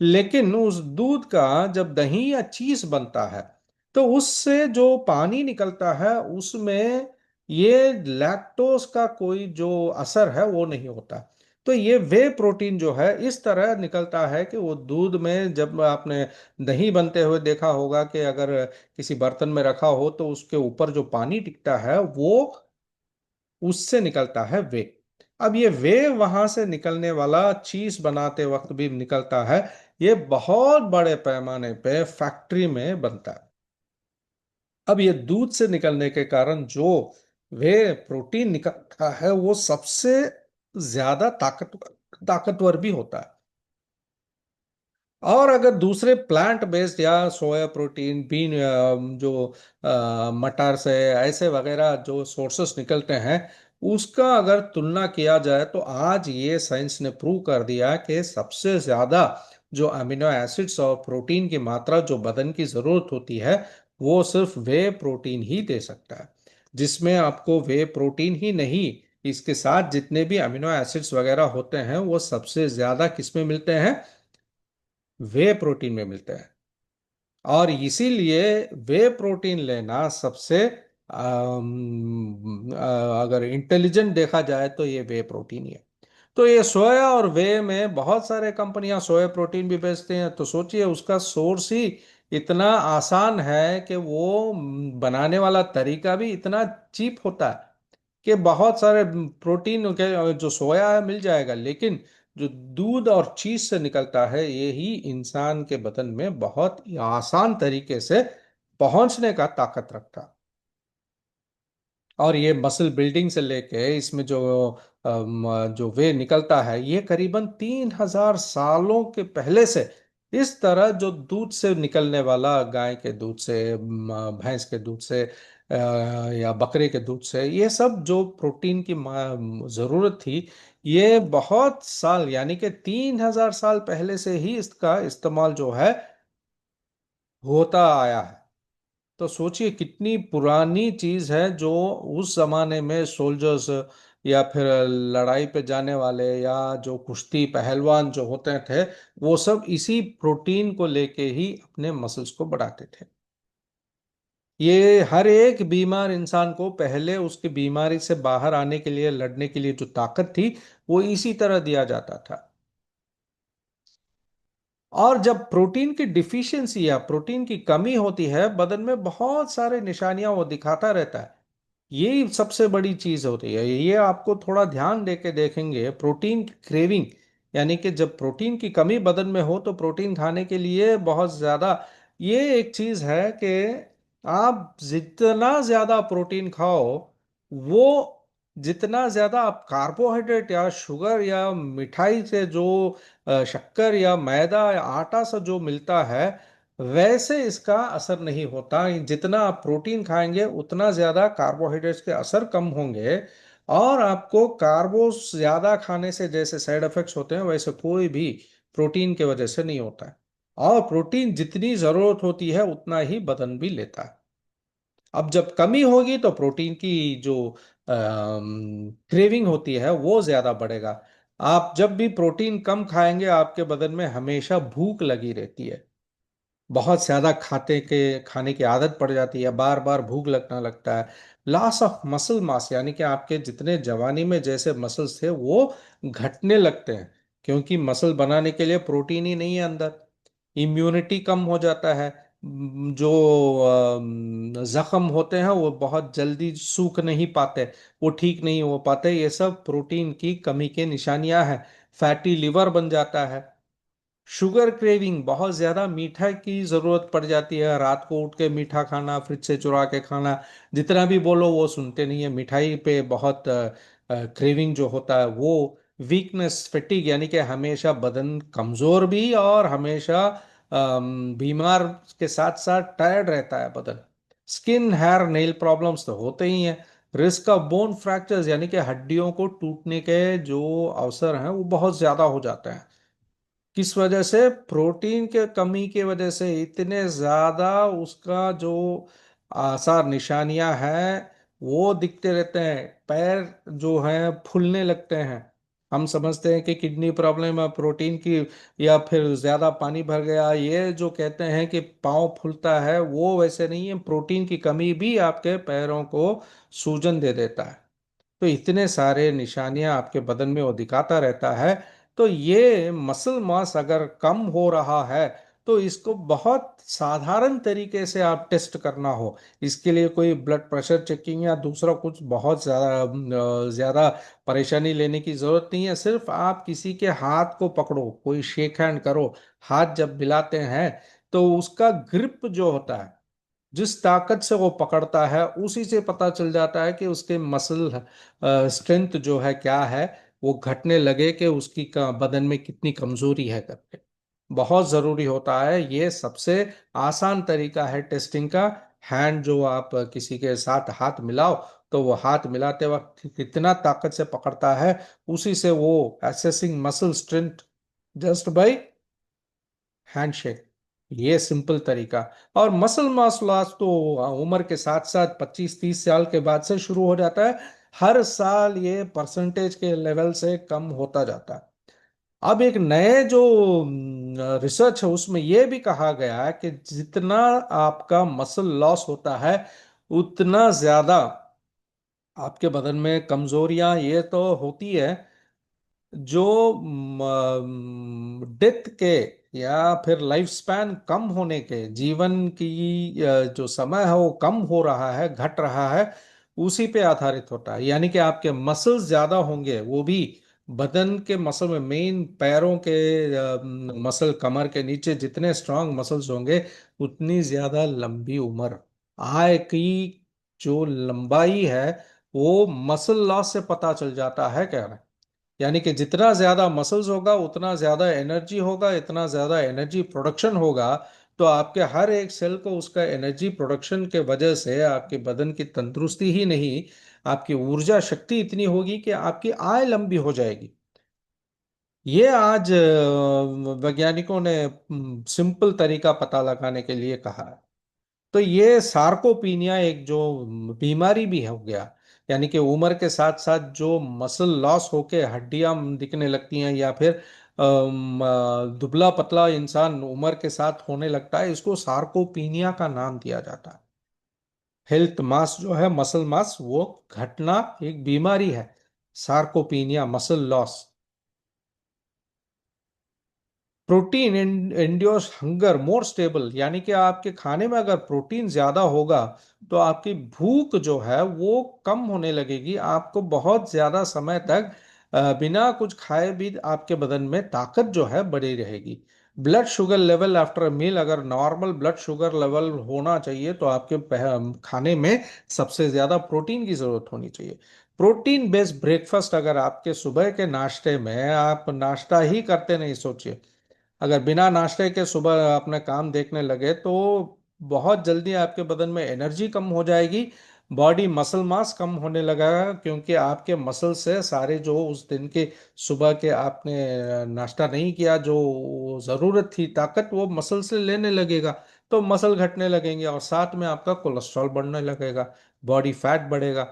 लेकिन उस दूध का जब दही या चीज बनता है तो उससे जो पानी निकलता है उसमें ये लैक्टोस का कोई जो असर है वो नहीं होता। तो ये वे प्रोटीन जो है इस तरह निकलता है कि वो दूध में, जब आपने दही बनते हुए देखा होगा कि अगर किसी बर्तन में रखा हो तो उसके ऊपर जो पानी टिकता है वो उससे निकलता है वे। अब ये वे वहां से निकलने वाला चीज बनाते वक्त भी निकलता है। ये बहुत बड़े पैमाने पे फैक्ट्री में बनता है। अब ये दूध से निकलने के कारण जो वे प्रोटीन निकलता है वो सबसे ज्यादा ताकतवर भी होता है। और अगर दूसरे प्लांट बेस्ड या सोया प्रोटीन, बीन, जो मटर से ऐसे वगैरह जो सोर्सेस निकलते हैं, उसका अगर तुलना किया जाए तो आज ये साइंस ने प्रूव कर दिया कि सबसे ज्यादा जो अमीनो एसिड्स और प्रोटीन की मात्रा जो बदन की जरूरत होती है वो सिर्फ वे प्रोटीन ही दे सकता है। जिसमें आपको वे प्रोटीन ही नहीं, इसके साथ जितने भी अमीनो एसिड्स वगैरह होते हैं वो सबसे ज्यादा किसमें मिलते हैं? वे प्रोटीन में मिलते हैं। और इसीलिए वे प्रोटीन लेना सबसे अगर इंटेलिजेंट देखा जाए तो ये वे प्रोटीन ही है। तो ये सोया और वे में बहुत सारे कंपनियां सोया प्रोटीन भी बेचते हैं, तो सोचिए उसका सोर्स ही इतना आसान है कि वो बनाने वाला तरीका भी इतना चीप होता है कि बहुत सारे प्रोटीन के जो सोया है मिल जाएगा, लेकिन जो दूध और चीज से निकलता है यही इंसान के बदन में बहुत ही आसान तरीके से पहुंचने का ताकत रखता है। और ये मसल बिल्डिंग से लेके इसमें जो जो वे निकलता है ये करीबन 3,000 सालों के पहले से इस तरह जो दूध से निकलने वाला, गाय के दूध से, भैंस के दूध से, या बकरे के दूध से, ये सब जो प्रोटीन की जरूरत थी, ये बहुत साल यानी कि 3,000 साल पहले से ही इसका इस्तेमाल जो है होता आया है। तो सोचिए कितनी पुरानी चीज है जो उस जमाने में सोल्जर्स या फिर लड़ाई पे जाने वाले या जो कुश्ती पहलवान जो होते थे वो सब इसी प्रोटीन को लेके ही अपने मसल्स को बढ़ाते थे। ये हर एक बीमार इंसान को पहले उसकी बीमारी से बाहर आने के लिए, लड़ने के लिए जो ताकत थी वो इसी तरह दिया जाता था। और जब प्रोटीन की डिफिशियंसी या प्रोटीन की कमी होती है बदन में बहुत सारे निशानियां वो दिखाता रहता है। यही सबसे बड़ी चीज होती है। ये आपको थोड़ा ध्यान दे के देखेंगे, प्रोटीन की क्रेविंग, यानी कि जब प्रोटीन की कमी बदन में हो तो प्रोटीन खाने के लिए बहुत ज्यादा, ये एक चीज है कि आप जितना ज्यादा प्रोटीन खाओ वो, जितना ज्यादा आप कार्बोहाइड्रेट या शुगर या मिठाई से जो शक्कर या मैदा या आटा से जो मिलता है वैसे इसका असर नहीं होता। जितना आप प्रोटीन खाएंगे उतना ज्यादा कार्बोहाइड्रेट्स के असर कम होंगे। और आपको कार्बो ज्यादा खाने से जैसे साइड इफेक्ट्स होते हैं वैसे कोई भी प्रोटीन के वजह से नहीं होता है। और प्रोटीन जितनी जरूरत होती है उतना ही बदन भी लेता है। अब जब कमी होगी तो प्रोटीन की जो क्रेविंग होती है वो ज्यादा बढ़ेगा। आप जब भी प्रोटीन कम खाएंगे आपके बदन में हमेशा भूख लगी रहती है। बहुत ज्यादा खाने की आदत पड़ जाती है, बार बार भूख लगना लगता है। लॉस ऑफ मसल मास, यानी कि आपके जितने जवानी में जैसे मसल्स थे वो घटने लगते हैं, क्योंकि मसल बनाने के लिए प्रोटीन ही नहीं है अंदर। इम्यूनिटी कम हो जाता है। जो जख्म होते हैं वो बहुत जल्दी सूख नहीं पाते, वो ठीक नहीं हो पाते। ये सब प्रोटीन की कमी के निशानियां हैं। फैटी लिवर बन जाता है। शुगर क्रेविंग, बहुत ज्यादा मीठा की जरूरत पड़ जाती है, रात को उठ के मीठा खाना, फ्रिज से चुरा के खाना, जितना भी बोलो वो सुनते नहीं है, मिठाई पे बहुत क्रेविंग जो होता है वो। वीकनेस, फैटिग, यानी कि हमेशा बदन कमजोर भी और हमेशा बीमार के साथ साथ टायर्ड रहता है बदन। स्किन, हेयर, नेल प्रॉब्लम्स तो होते ही हैं। रिस्क ऑफ बोन फ्रैक्चर्स, यानी कि हड्डियों को टूटने के जो अवसर हैं वो बहुत ज्यादा हो जाते हैं। किस वजह से? प्रोटीन के कमी की वजह से इतने ज्यादा उसका जो आसार निशानियां हैं वो दिखते रहते हैं। पैर जो हैं फूलने लगते हैं। हम समझते हैं कि किडनी प्रॉब्लम है प्रोटीन की, या फिर ज्यादा पानी भर गया, ये जो कहते हैं कि पाँव फूलता है, वो वैसे नहीं है। प्रोटीन की कमी भी आपके पैरों को सूजन दे देता है। तो इतने सारे निशानियां आपके बदन में वो दिखाता रहता है। तो ये मसल मास अगर कम हो रहा है तो इसको बहुत साधारण तरीके से आप टेस्ट करना हो। इसके लिए कोई ब्लड प्रेशर चेकिंग या दूसरा कुछ बहुत ज्यादा परेशानी लेने की जरूरत नहीं है। सिर्फ आप किसी के हाथ को पकड़ो, कोई शेक हैंड करो, हाथ जब मिलाते हैं तो उसका ग्रिप जो होता है, जिस ताकत से वो पकड़ता है, उसी से पता चल जाता है कि उसके मसल स्ट्रेंथ जो है क्या है। वो घटने लगे कि उसकी बदन में कितनी कमजोरी है करके। बहुत जरूरी होता है, ये सबसे आसान तरीका है टेस्टिंग का। हैंड जो आप किसी के साथ हाथ मिलाओ, तो वो हाथ मिलाते वक्त कितना ताकत से पकड़ता है, उसी से वो assessing muscle strength just by handshake. ये सिंपल तरीका। और मसल मास लॉस तो उम्र के साथ साथ 25-30 साल के बाद से शुरू हो जाता है। हर साल ये परसेंटेज के लेवल से कम होता जाता है। अब एक नए जो रिसर्च है उसमें यह भी कहा गया है कि जितना आपका मसल लॉस होता है उतना ज्यादा आपके बदन में कमजोरियां ये तो होती है। जो डेथ के या फिर लाइफ स्पैन कम होने के, जीवन की जो समय है वो कम हो रहा है, घट रहा है, उसी पे आधारित होता है। यानी कि आपके मसल्स ज्यादा होंगे, वो भी बदन के मसल में, मेन पैरों के मसल, कमर के नीचे जितने स्ट्रांग मसल्स होंगे उतनी ज्यादा लंबी उम्र। आय की जो लंबाई है वो मसल लॉस से पता चल जाता है क्या। यानी कि जितना ज्यादा मसल्स होगा उतना ज्यादा एनर्जी होगा, इतना ज्यादा एनर्जी प्रोडक्शन होगा। तो आपके हर एक सेल को उसका एनर्जी प्रोडक्शन के वजह से आपके बदन की तंदुरुस्ती ही नहीं, आपकी ऊर्जा शक्ति इतनी होगी कि आपकी आय लंबी हो जाएगी। ये आज वैज्ञानिकों ने सिंपल तरीका पता लगाने के लिए कहा है। तो ये सार्कोपीनिया एक जो बीमारी भी हो गया, यानी कि उम्र के साथ साथ जो मसल लॉस होके हड्डियां दिखने लगती हैं, या फिर दुबला पतला इंसान उम्र के साथ होने लगता है, इसको सार्कोपीनिया का नाम दिया जाता है। हेल्थ मास जो है, मसल मास, वो घटना एक बीमारी है, sarcopenia, muscle loss. Protein endures hunger more stable, यानी कि आपके खाने में अगर प्रोटीन ज्यादा होगा तो आपकी भूख जो है वो कम होने लगेगी। आपको बहुत ज्यादा समय तक बिना कुछ खाए भी आपके बदन में ताकत जो है बढ़ी रहेगी। Blood sugar level after meal, अगर नॉर्मल ब्लड शुगर लेवल होना चाहिए तो आपके खाने में सबसे ज्यादा प्रोटीन की जरूरत होनी चाहिए। प्रोटीन बेस्ड ब्रेकफास्ट, अगर आपके सुबह के नाश्ते में आप नाश्ता ही करते नहीं, सोचिए अगर बिना नाश्ते के सुबह अपना काम देखने लगे तो बहुत जल्दी आपके बदन में एनर्जी कम हो जाएगी। बॉडी मसल मास कम होने लगेगा, क्योंकि आपके मसल से सारे जो उस दिन के सुबह के आपने नाश्ता नहीं किया, जो ज़रूरत थी ताकत, वो मसल से लेने लगेगा। तो मसल घटने लगेंगे और साथ में आपका कोलेस्ट्रॉल बढ़ने लगेगा, बॉडी फैट बढ़ेगा।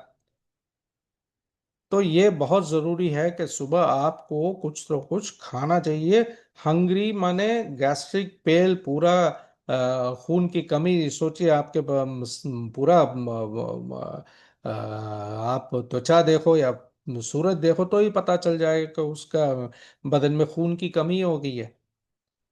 तो ये बहुत जरूरी है कि सुबह आपको कुछ तो कुछ खाना चाहिए। हंग्री माने गैस्ट्रिक पेल, पूरा खून की कमी। सोचिए आपके पूरा आप त्वचा देखो या सूरज देखो तो ही पता चल जाएगा कि उसका बदन में खून की कमी हो गई है।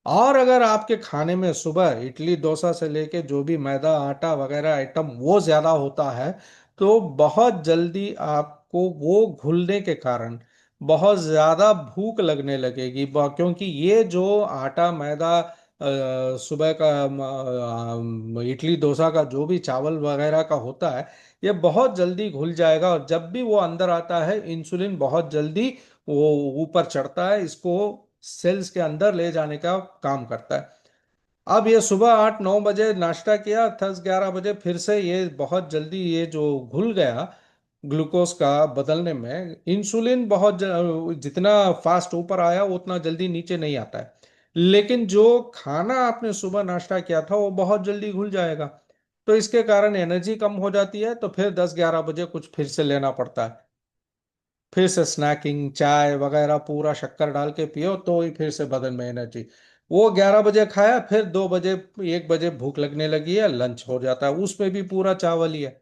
और अगर आपके खाने में सुबह इडली डोसा से लेके जो भी मैदा आटा वगैरह आइटम वो ज्यादा होता है, तो बहुत जल्दी आपको वो घुलने के कारण बहुत ज्यादा भूख लगने लगेगी, क्योंकि ये जो आटा मैदा सुबह का इडली डोसा का जो भी चावल वगैरह का होता है, ये बहुत जल्दी घुल जाएगा, और जब भी वो अंदर आता है इंसुलिन बहुत जल्दी वो ऊपर चढ़ता है, इसको सेल्स के अंदर ले जाने का काम करता है। अब ये सुबह 8-9 बजे नाश्ता किया, 10-11 बजे फिर से ये बहुत जल्दी ये जो घुल गया ग्लूकोज का बदलने में, इंसुलिन जितना फास्ट ऊपर आया उतना जल्दी नीचे नहीं आता है। लेकिन जो खाना आपने सुबह नाश्ता किया था वो बहुत जल्दी घुल जाएगा, तो इसके कारण एनर्जी कम हो जाती है, तो फिर 10-11 बजे कुछ फिर से लेना पड़ता है। फिर से स्नैकिंग चाय वगैरह पूरा शक्कर डाल के पियो तो ही फिर से बदन में एनर्जी। वो 11 बजे खाया, फिर 2 बजे 1 बजे भूख लगने लगी है, लंच हो जाता है, उसमें भी पूरा चावल ही है।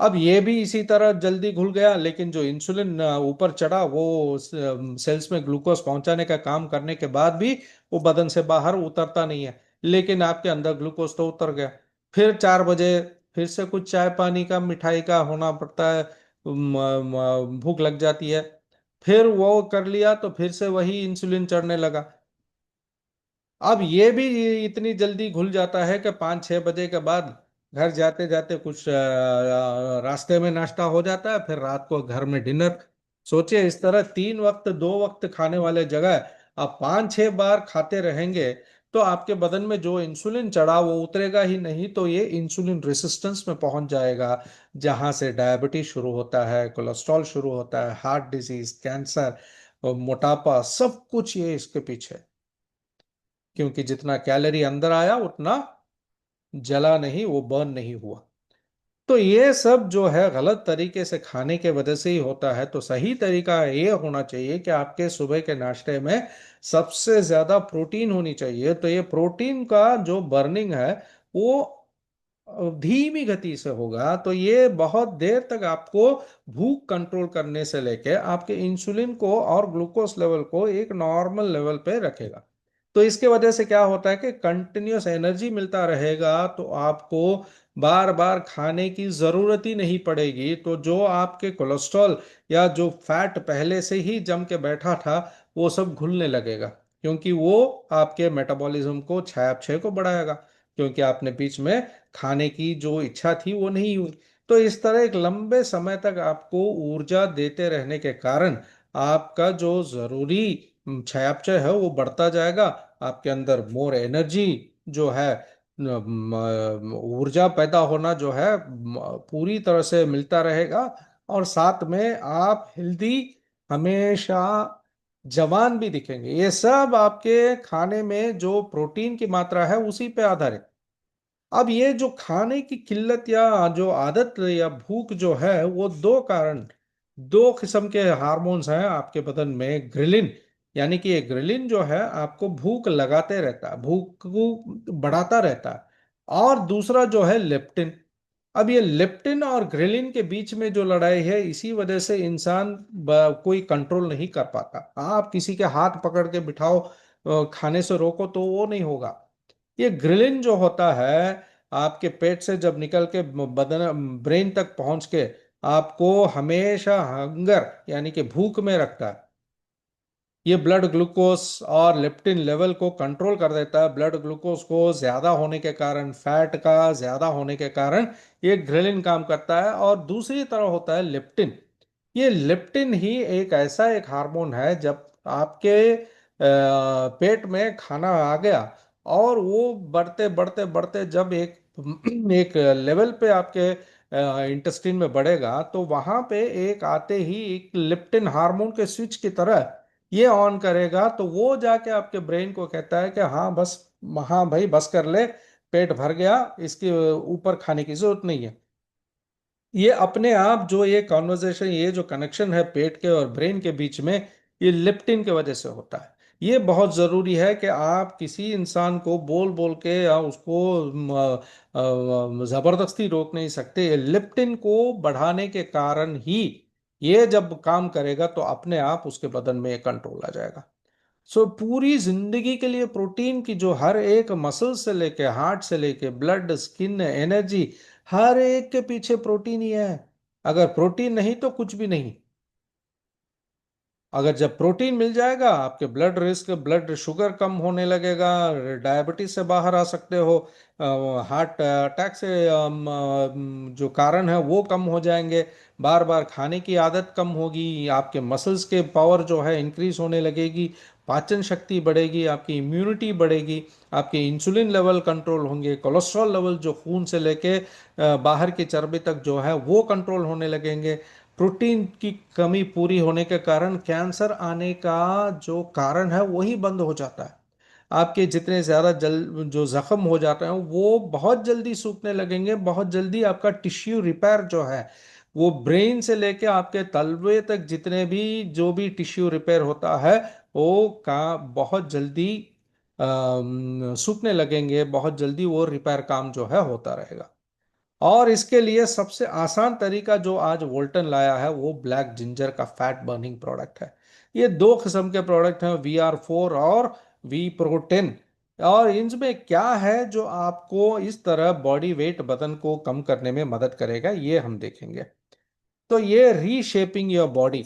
अब ये भी इसी तरह जल्दी घुल गया, लेकिन जो इंसुलिन ऊपर चढ़ा वो सेल्स में ग्लूकोज पहुंचाने का काम करने के बाद भी वो बदन से बाहर उतरता नहीं है, लेकिन आपके अंदर ग्लूकोज तो उतर गया। फिर 4 बजे फिर से कुछ चाय पानी का मिठाई का होना पड़ता है, भूख लग जाती है, फिर वो कर लिया तो फिर से वही इंसुलिन चढ़ने लगा। अब ये भी इतनी जल्दी घुल जाता है कि 5-6 बजे के बाद घर जाते जाते कुछ रास्ते में नाश्ता हो जाता है, फिर रात को घर में डिनर। सोचिए, इस तरह 3 वक्त 2 वक्त खाने वाले जगह आप 5-6 बार खाते रहेंगे, तो आपके बदन में जो इंसुलिन चढ़ा वो उतरेगा ही नहीं, तो ये इंसुलिन रेसिस्टेंस में पहुंच जाएगा, जहां से डायबिटीज शुरू होता है, कोलेस्ट्रॉल शुरू होता है, हार्ट डिजीज, कैंसर, मोटापा, सब कुछ ये इसके पीछे है। क्योंकि जितना कैलोरी अंदर आया उतना जला नहीं, वो बर्न नहीं हुआ। तो ये सब जो है गलत तरीके से खाने के वजह से ही होता है। तो सही तरीका ये होना चाहिए कि आपके सुबह के नाश्ते में सबसे ज्यादा प्रोटीन होनी चाहिए। तो ये प्रोटीन का जो बर्निंग है वो धीमी गति से होगा, तो ये बहुत देर तक आपको भूख कंट्रोल करने से लेके आपके इंसुलिन को और ग्लूकोज लेवल को एक नॉर्मल लेवल पे रखेगा। तो इसके वजह से क्या होता है कि कंटिन्यूस एनर्जी मिलता रहेगा, तो आपको बार बार खाने की जरूरत ही नहीं पड़ेगी। तो जो आपके कोलेस्ट्रॉल या जो फैट पहले से ही जम के बैठा था वो सब घुलने लगेगा, क्योंकि वो आपके मेटाबॉलिज्म को चयापचय को बढ़ाएगा, क्योंकि आपने बीच में खाने की जो इच्छा थी वो नहीं हुई। तो इस तरह एक लंबे समय तक आपको ऊर्जा देते रहने के कारण आपका जो जरूरी चयापचय है वो बढ़ता जाएगा। आपके अंदर मोर एनर्जी जो है, ऊर्जा पैदा होना जो है पूरी तरह से मिलता रहेगा। और साथ में आप हेल्दी, हमेशा जवान भी दिखेंगे। ये सब आपके खाने में जो प्रोटीन की मात्रा है उसी पे आधारित। अब ये जो खाने की किल्लत या जो आदत या भूख जो है, वो दो कारण, दो किस्म के हार्मोन्स हैं आपके बदन में। ग्रिलिन, यानी कि ये ग्रिलिन जो है आपको भूख लगाते रहता है, भूख को बढ़ाता रहता है। और दूसरा जो है लेप्टिन। अब ये लेप्टिन और ग्रिलिन के बीच में जो लड़ाई है, इसी वजह से इंसान कोई कंट्रोल नहीं कर पाता। आप किसी के हाथ पकड़ के बिठाओ, खाने से रोको तो वो नहीं होगा। ये ग्रिलिन जो होता है आपके पेट से जब निकल के बदन ब्रेन तक पहुंच के आपको हमेशा हंगर यानी कि भूख में रखता है। ये ब्लड ग्लूकोज और लेप्टिन लेवल को कंट्रोल कर देता है। ब्लड ग्लूकोज को ज्यादा होने के कारण, फैट का ज्यादा होने के कारण ये ग्रेलिन काम करता है। और दूसरी तरफ होता है लेप्टिन। ये लेप्टिन ही एक ऐसा एक हार्मोन है, जब आपके पेट में खाना आ गया और वो बढ़ते बढ़ते बढ़ते जब एक एक लेवल पे आपके इंटेस्टिन में बढ़ेगा, तो वहां पे एक आते ही एक लेप्टिन हार्मोन के स्विच की तरह ये ऑन करेगा, तो वो जाके आपके ब्रेन को कहता है कि हाँ बस, हाँ भाई बस कर ले, पेट भर गया, इसके ऊपर खाने की जरूरत नहीं है। ये अपने आप जो ये कॉन्वर्जेशन, ये जो कनेक्शन है पेट के और ब्रेन के बीच में, ये लेप्टिन के वजह से होता है। ये बहुत जरूरी है कि आप किसी इंसान को बोल बोल के या उसको जबरदस्ती रोक नहीं सकते। ये लेप्टिन को बढ़ाने के कारण ही ये जब काम करेगा तो अपने आप उसके बदन में ये कंट्रोल आ जाएगा। सो पूरी जिंदगी के लिए प्रोटीन की जो हर एक मसल से लेके हार्ट से लेके ब्लड, स्किन, एनर्जी, हर एक के पीछे प्रोटीन ही है। अगर प्रोटीन नहीं तो कुछ भी नहीं। अगर जब प्रोटीन मिल जाएगा, आपके ब्लड रिस्क, ब्लड शुगर कम होने लगेगा, डायबिटीज से बाहर आ सकते हो, हार्ट अटैक से जो कारण है वो कम हो जाएंगे, बार बार खाने की आदत कम होगी, आपके मसल्स के पावर जो है इंक्रीज होने लगेगी, पाचन शक्ति बढ़ेगी, आपकी इम्यूनिटी बढ़ेगी, आपके इंसुलिन लेवल कंट्रोल होंगे, कोलेस्ट्रॉल लेवल जो खून से लेके बाहर की चर्बी तक जो है वो कंट्रोल होने लगेंगे। प्रोटीन की कमी पूरी होने के कारण कैंसर आने का जो कारण है वही बंद हो जाता है। आपके जितने ज्यादा जो जख्म हो जाते हैं वो बहुत जल्दी सूखने लगेंगे, बहुत जल्दी आपका टिश्यू रिपेयर जो है, वो ब्रेन से लेके आपके तलवे तक जितने भी जो भी टिश्यू रिपेयर होता है वो का बहुत जल्दी सूखने लगेंगे, बहुत जल्दी वो रिपेयर काम जो है होता रहेगा। और इसके लिए सबसे आसान तरीका जो आज वोल्टन लाया है वो ब्लैक जिंजर का फैट बर्निंग प्रोडक्ट है। ये दो किस्म के प्रोडक्ट हैं, VR4 और V Pro 10। और इनमें क्या है जो आपको इस तरह बॉडी वेट बदन को कम करने में मदद करेगा, ये हम देखेंगे। तो ये रीशेपिंग योर बॉडी,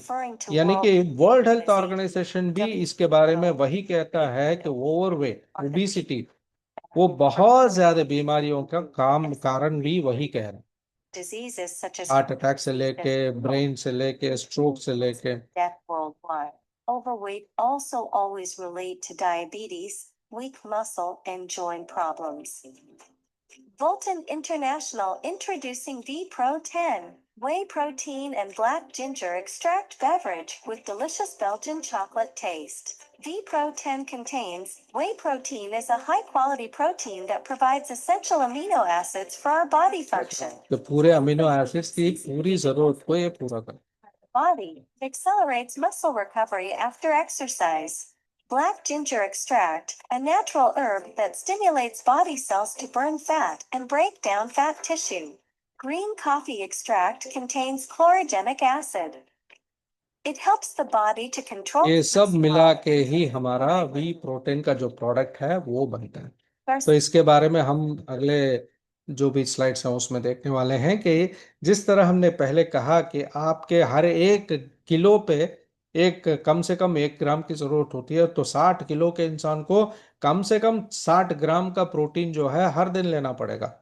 यानी कि वर्ल्ड हेल्थ ऑर्गेनाइजेशन भी इसके बारे में वही कहता है कि ओवरवेट, ओबिसिटी, वो बहुत ज्यादा बीमारियों का काम कारण भी वही कह रहे हैं। diseases such as heart attack से लेके, ब्रेन से लेके, स्ट्रोक से लेके। death worldwide. Overweight also always relate to diabetes, weak muscle, and joint problems. Volton International introducing V Pro 10, whey protein and black ginger extract beverage with delicious Belgian chocolate taste. V Pro 10 contains whey protein is a high quality protein that provides essential amino acids for our body function. तो पूरे amino acids की पूरी जरूरत को ये पूरा कर। Body accelerates muscle recovery after exercise. Black ginger extract, a natural herb that stimulates body cells to burn fat and break down fat tissue. Green coffee extract contains chlorogenic acid. It helps the body to control. ये सब मिला के ही हमारा V Pro 10 का जो product है वो बनता है। तो इसके बारे में हम अगले जो भी स्लाइड्स हैं उसमें देखने वाले हैं कि जिस तरह हमने पहले कहा कि आपके हर 1 किलो पे एक कम से कम 1 ग्राम की जरूरत होती है, तो 60 किलो के इंसान को कम से कम 60 ग्राम का प्रोटीन जो है हर दिन लेना पड़ेगा।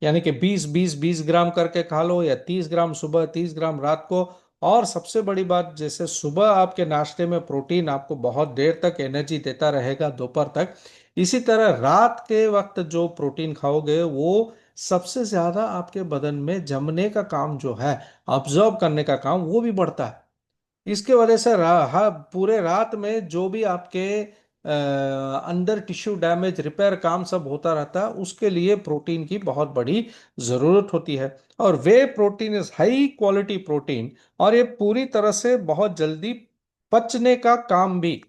यानी कि 20 20 20 ग्राम करके खा लो, या 30 ग्राम सुबह, 30 ग्राम रात को। और सबसे बड़ी बात, जैसे सुबह आपके नाश्ते में प्रोटीन आपको बहुत देर तक एनर्जी देता रहेगा, दोपहर तक, इसी तरह रात के वक्त जो प्रोटीन खाओगे वो सबसे ज्यादा आपके बदन में जमने का काम जो है, ऑब्जर्व करने का काम, वो भी बढ़ता है। इसके वजह से पूरे रात में जो भी आपके अंदर टिश्यू डैमेज रिपेयर काम सब होता रहता है, उसके लिए प्रोटीन की बहुत बड़ी जरूरत होती है। और whey protein is high quality protein, और ये पूरी तरह से बहुत जल्दी पचने का काम भी,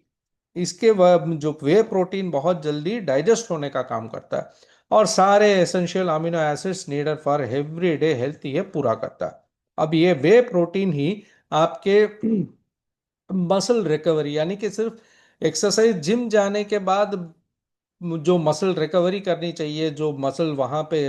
जो वे प्रोटीन बहुत जल्दी डाइजेस्ट होने का काम करता है, और सारे essential amino acids needed for everyday health ये पूरा करता है। अब ये वे प्रोटीन ही आपके मसल रिकवरी, यानी कि सिर्फ एक्सरसाइज जिम जाने के बाद जो मसल रिकवरी करनी चाहिए, जो मसल वहां पे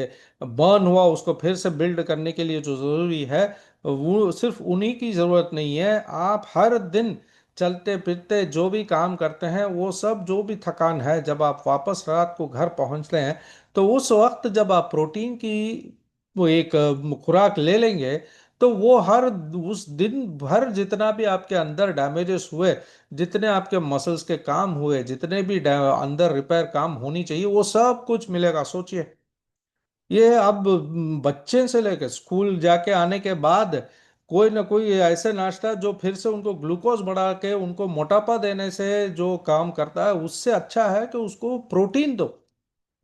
बर्न हुआ उसको फिर से बिल्ड करने के लिए जो जरूरी है, वो सिर्फ उन्हीं की जरूरत नहीं है। आप हर दिन चलते फिरते जो भी काम करते हैं, वो सब जो भी थकान है, जब आप वापस रात को घर पहुंचते हैं, तो उस वक्त जब आप प्रोटीन की वो एक खुराक ले लेंगे, तो वो हर उस दिन भर जितना भी आपके अंदर डैमेजेस हुए, जितने आपके मसल्स के काम हुए, जितने भी अंदर रिपेयर काम होनी चाहिए, वो सब कुछ मिलेगा। सोचिए, ये अब बच्चे से लेकर स्कूल जाके आने के बाद कोई ना कोई ऐसे नाश्ता जो फिर से उनको ग्लूकोज बढ़ा के उनको मोटापा देने से जो काम करता है, उससे अच्छा है कि उसको प्रोटीन दो।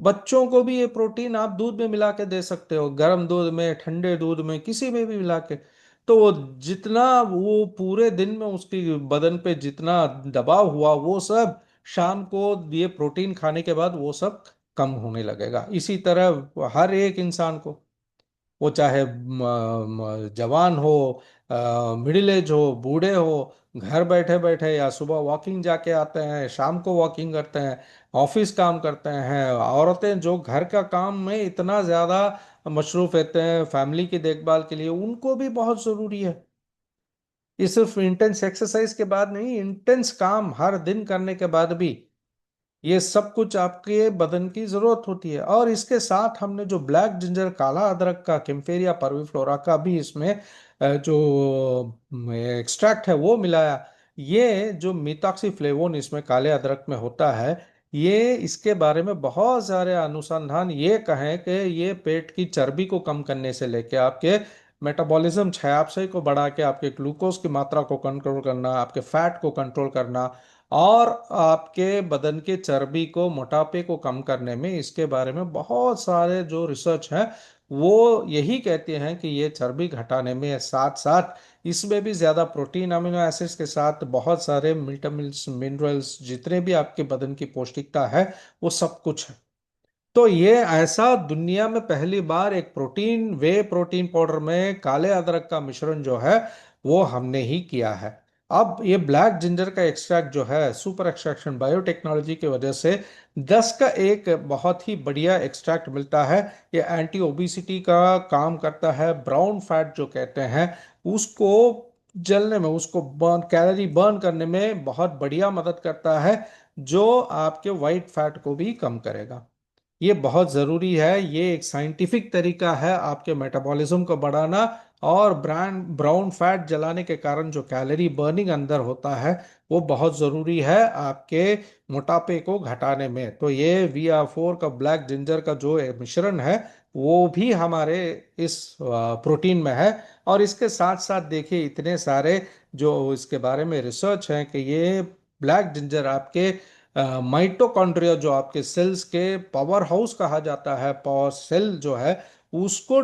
बच्चों को भी ये प्रोटीन आप दूध में मिला के दे सकते हो, गर्म दूध में, ठंडे दूध में, किसी में भी मिला के। तो वो जितना वो पूरे दिन में उसकी बदन पे जितना दबाव हुआ, वो सब शाम को ये प्रोटीन खाने के बाद वो सब कम होने लगेगा। इसी तरह हर एक इंसान को, वो चाहे जवान हो, मिडिल एज हो, बूढ़े हो, घर बैठे बैठे या सुबह वॉकिंग जाके आते हैं, शाम को वॉकिंग करते हैं, ऑफिस काम करते हैं, औरतें जो घर का काम में इतना ज़्यादा मशरूफ रहते हैं फैमिली की देखभाल के लिए, उनको भी बहुत ज़रूरी है। ये सिर्फ इंटेंस एक्सरसाइज के बाद नहीं, इंटेंस काम हर दिन करने के बाद भी ये सब कुछ आपके बदन की जरूरत होती है। और इसके साथ हमने जो ब्लैक जिंजर, काला अदरक का, किम्फेरिया परविफ्लोरा का भी इसमें जो एक्सट्रैक्ट है वो मिलाया। ये जो मीथॉक्सीफ्लेवोन इसमें काले अदरक में होता है, ये इसके बारे में बहुत सारे अनुसंधान ये कहें कि ये पेट की चर्बी को कम करने से लेके आपके मेटाबॉलिज्म, चयापचय को बढ़ा के आपके ग्लूकोज की मात्रा को कंट्रोल करना, आपके फैट को कंट्रोल करना, और आपके बदन के चर्बी को, मोटापे को कम करने में, इसके बारे में बहुत सारे जो रिसर्च है वो यही कहते हैं कि ये चर्बी घटाने में साथ साथ इसमें भी ज्यादा प्रोटीन, अमीनो एसिड्स के साथ बहुत सारे विटामिन्स, मिनरल्स, जितने भी आपके बदन की पौष्टिकता है वो सब कुछ है। तो ये ऐसा दुनिया में पहली बार एक प्रोटीन, वे प्रोटीन पाउडर में काले अदरक का मिश्रण जो है वो हमने ही किया है। अब ये ब्लैक जिंजर का एक्सट्रैक्ट जो है, सुपर एक्सट्रैक्शन बायोटेक्नोलॉजी की वजह से 10 का एक बहुत ही बढ़िया एक्सट्रैक्ट मिलता है। ये एंटी ओबिसिटी का काम करता है, ब्राउन फैट जो कहते हैं उसको जलने में, उसको बर्न, कैलोरी बर्न करने में बहुत बढ़िया मदद करता है, जो आपके वाइट फैट को भी कम करेगा। ये बहुत जरूरी है। ये एक साइंटिफिक तरीका है आपके मेटाबॉलिज्म को बढ़ाना, और ब्राउन फैट जलाने के कारण जो कैलोरी बर्निंग अंदर होता है वो बहुत जरूरी है आपके मोटापे को घटाने में। तो ये VR4 का, ब्लैक जिंजर का जो मिश्रण है वो भी हमारे इस प्रोटीन में है। और इसके साथ साथ देखिए इतने सारे जो इसके बारे में रिसर्च है कि ये ब्लैक जिंजर आपके माइटोकॉन्ड्रिया, जो आपके सेल्स के पावर हाउस कहा जाता है, पावर सेल जो है उसको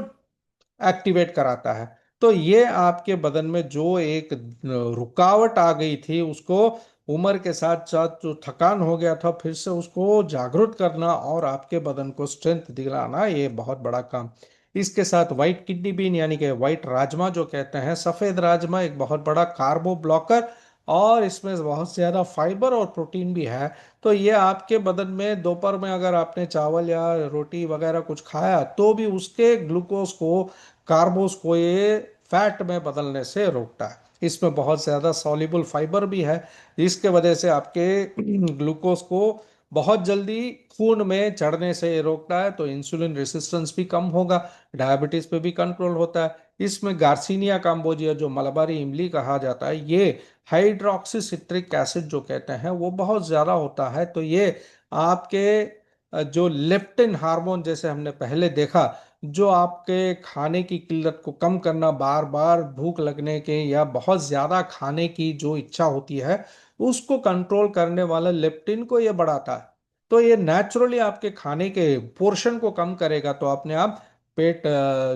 एक्टिवेट कराता है। तो ये आपके बदन में जो एक रुकावट आ गई थी उसको, उम्र के साथ साथ जो थकान हो गया था, फिर से उसको जागृत करना और आपके बदन को स्ट्रेंथ दिलाना, ये बहुत बड़ा काम। इसके साथ व्हाइट किडनी बीन यानी कि व्हाइट राजमा जो कहते हैं, सफेद राजमा, एक बहुत बड़ा कार्बो ब्लॉकर, और इसमें बहुत ज्यादा फाइबर और प्रोटीन भी है। तो ये आपके बदन में दोपहर में अगर आपने चावल या रोटी वगैरह कुछ खाया तो भी उसके ग्लूकोज को, कार्बोस को ये फैट में बदलने से रोकता है। इसमें बहुत ज़्यादा सॉल्युबल फाइबर भी है, इसके वजह से आपके ग्लूकोज को बहुत जल्दी खून में चढ़ने से ये रोकता है, तो इंसुलिन रेसिस्टेंस भी कम होगा, डायबिटीज पे भी कंट्रोल होता है। इसमें गार्सिनिया काम्बोजिया जो मलबारी इमली कहा जाता है, ये हाइड्रोक्सी सिट्रिक एसिड जो कहते हैं वो बहुत ज़्यादा होता है। तो ये आपके जो लेप्टिन हार्मोन, जैसे हमने पहले देखा, जो आपके खाने की किल्लत को कम करना, बार बार भूख लगने के या बहुत ज्यादा खाने की जो इच्छा होती है उसको कंट्रोल करने वाला लेप्टिन को ये बढ़ाता है। तो ये नेचुरली आपके खाने के पोर्शन को कम करेगा, तो अपने आप पेट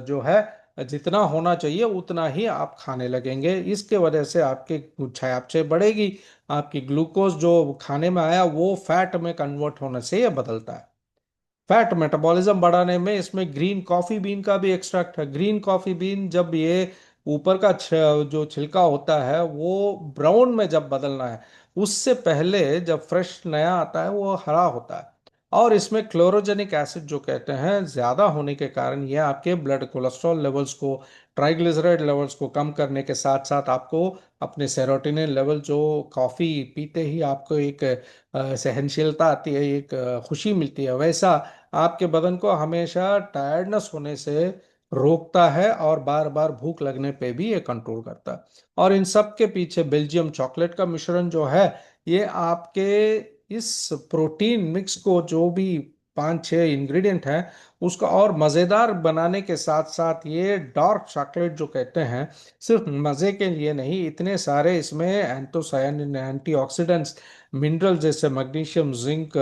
जो है जितना होना चाहिए उतना ही आप खाने लगेंगे। इसके वजह से आपके चयापचय बढ़ेगी, आपकी ग्लूकोज जो खाने में आया वो फैट में कन्वर्ट होने से ये बदलता है। फैट मेटाबॉलिज्म बढ़ाने में इसमें ग्रीन कॉफी बीन का भी एक्सट्रैक्ट है। ग्रीन कॉफी बीन, जब ये ऊपर का जो छिलका होता है वो ब्राउन में जब बदलना है, उससे पहले जब फ्रेश नया आता है वो हरा होता है। और इसमें क्लोरोजेनिक एसिड जो कहते हैं ज्यादा होने के कारण ये आपके ब्लड कोलेस्ट्रॉल लेवल्स को, ट्राइग्लिसराइड लेवल्स को कम करने के साथ साथ आपको अपने सेरोटोनिन लेवल, जो कॉफी पीते ही आपको एक सहनशीलता आती है, एक खुशी मिलती है, वैसा आपके बदन को हमेशा टायर्डनेस होने से रोकता है, और बार बार भूख लगने पे भी ये कंट्रोल करता है। और इन सब के पीछे बेल्जियम चॉकलेट का मिश्रण जो है, ये आपके इस प्रोटीन मिक्स को, जो भी 5-6 इंग्रेडिएंट हैं उसको और मज़ेदार बनाने के साथ साथ, ये डार्क चॉकलेट जो कहते हैं, सिर्फ मज़े के लिए नहीं, इतने सारे इसमें एंथोसायनिन, एंटीऑक्सीडेंट्स, मिनरल जैसे मैग्नीशियम, जिंक,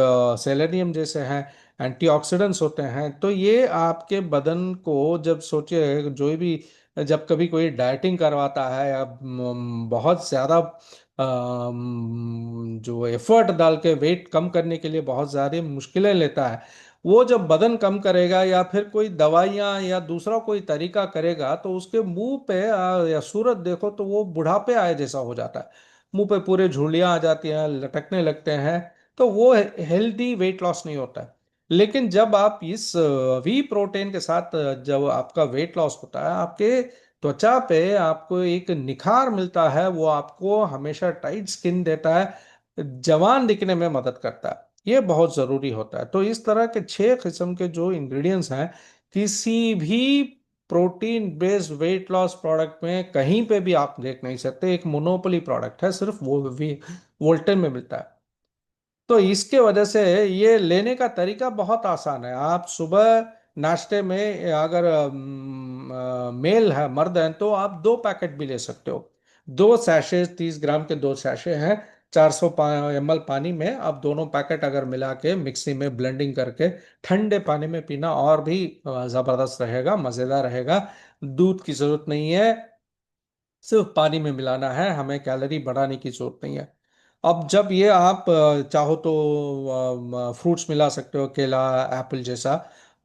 सेलेनियम जैसे हैं, एंटीऑक्सीडेंट्स होते हैं। तो ये आपके बदन को, जब सोचिए जो भी, जब कभी कोई डाइटिंग करवाता है या बहुत ज़्यादा जो एफर्ट डाल के वेट कम करने के लिए बहुत ज़्यादा मुश्किलें लेता है, वो जब बदन कम करेगा या फिर कोई दवाइयाँ या दूसरा कोई तरीका करेगा, तो उसके मुंह पे या सूरत देखो तो वो बुढ़ापे आए जैसा हो जाता है, मुंह पे पूरे झुर्रियाँ आ जाती हैं, लटकने लगते हैं। तो वो हेल्दी वेट लॉस नहीं होता है। लेकिन जब आप इस वी प्रोटीन के साथ जब आपका वेट लॉस होता है, आपके त्वचा पे आपको एक निखार मिलता है, वो आपको हमेशा टाइट स्किन देता है, जवान दिखने में मदद करता है। ये बहुत जरूरी होता है। तो इस तरह के 6 किस्म के जो इंग्रेडिएंट्स हैं, किसी भी protein based weight loss product में कहीं पे भी आप देख नहीं सकते। एक मोनोपोली प्रोडक्ट है, सिर्फ वो भी वोल्टेन में मिलता है। तो इसके वजह से ये लेने का तरीका बहुत आसान है। आप सुबह नाश्ते में अगर मेल है, मर्द हैं, तो आप 2 पैकेट भी ले सकते हो। 2 सैशे, 30 ग्राम के 2 सैशे हैं, 400 ml पानी में आप दोनों पैकेट अगर मिला के मिक्सी में ब्लेंडिंग करके ठंडे पानी में पीना और भी जबरदस्त रहेगा, मजेदार रहेगा। दूध की जरूरत नहीं है, सिर्फ पानी में मिलाना है, हमें कैलोरी बढ़ाने की जरूरत नहीं है। अब जब ये आप चाहो तो फ्रूट्स मिला सकते हो, केला, एप्पल जैसा।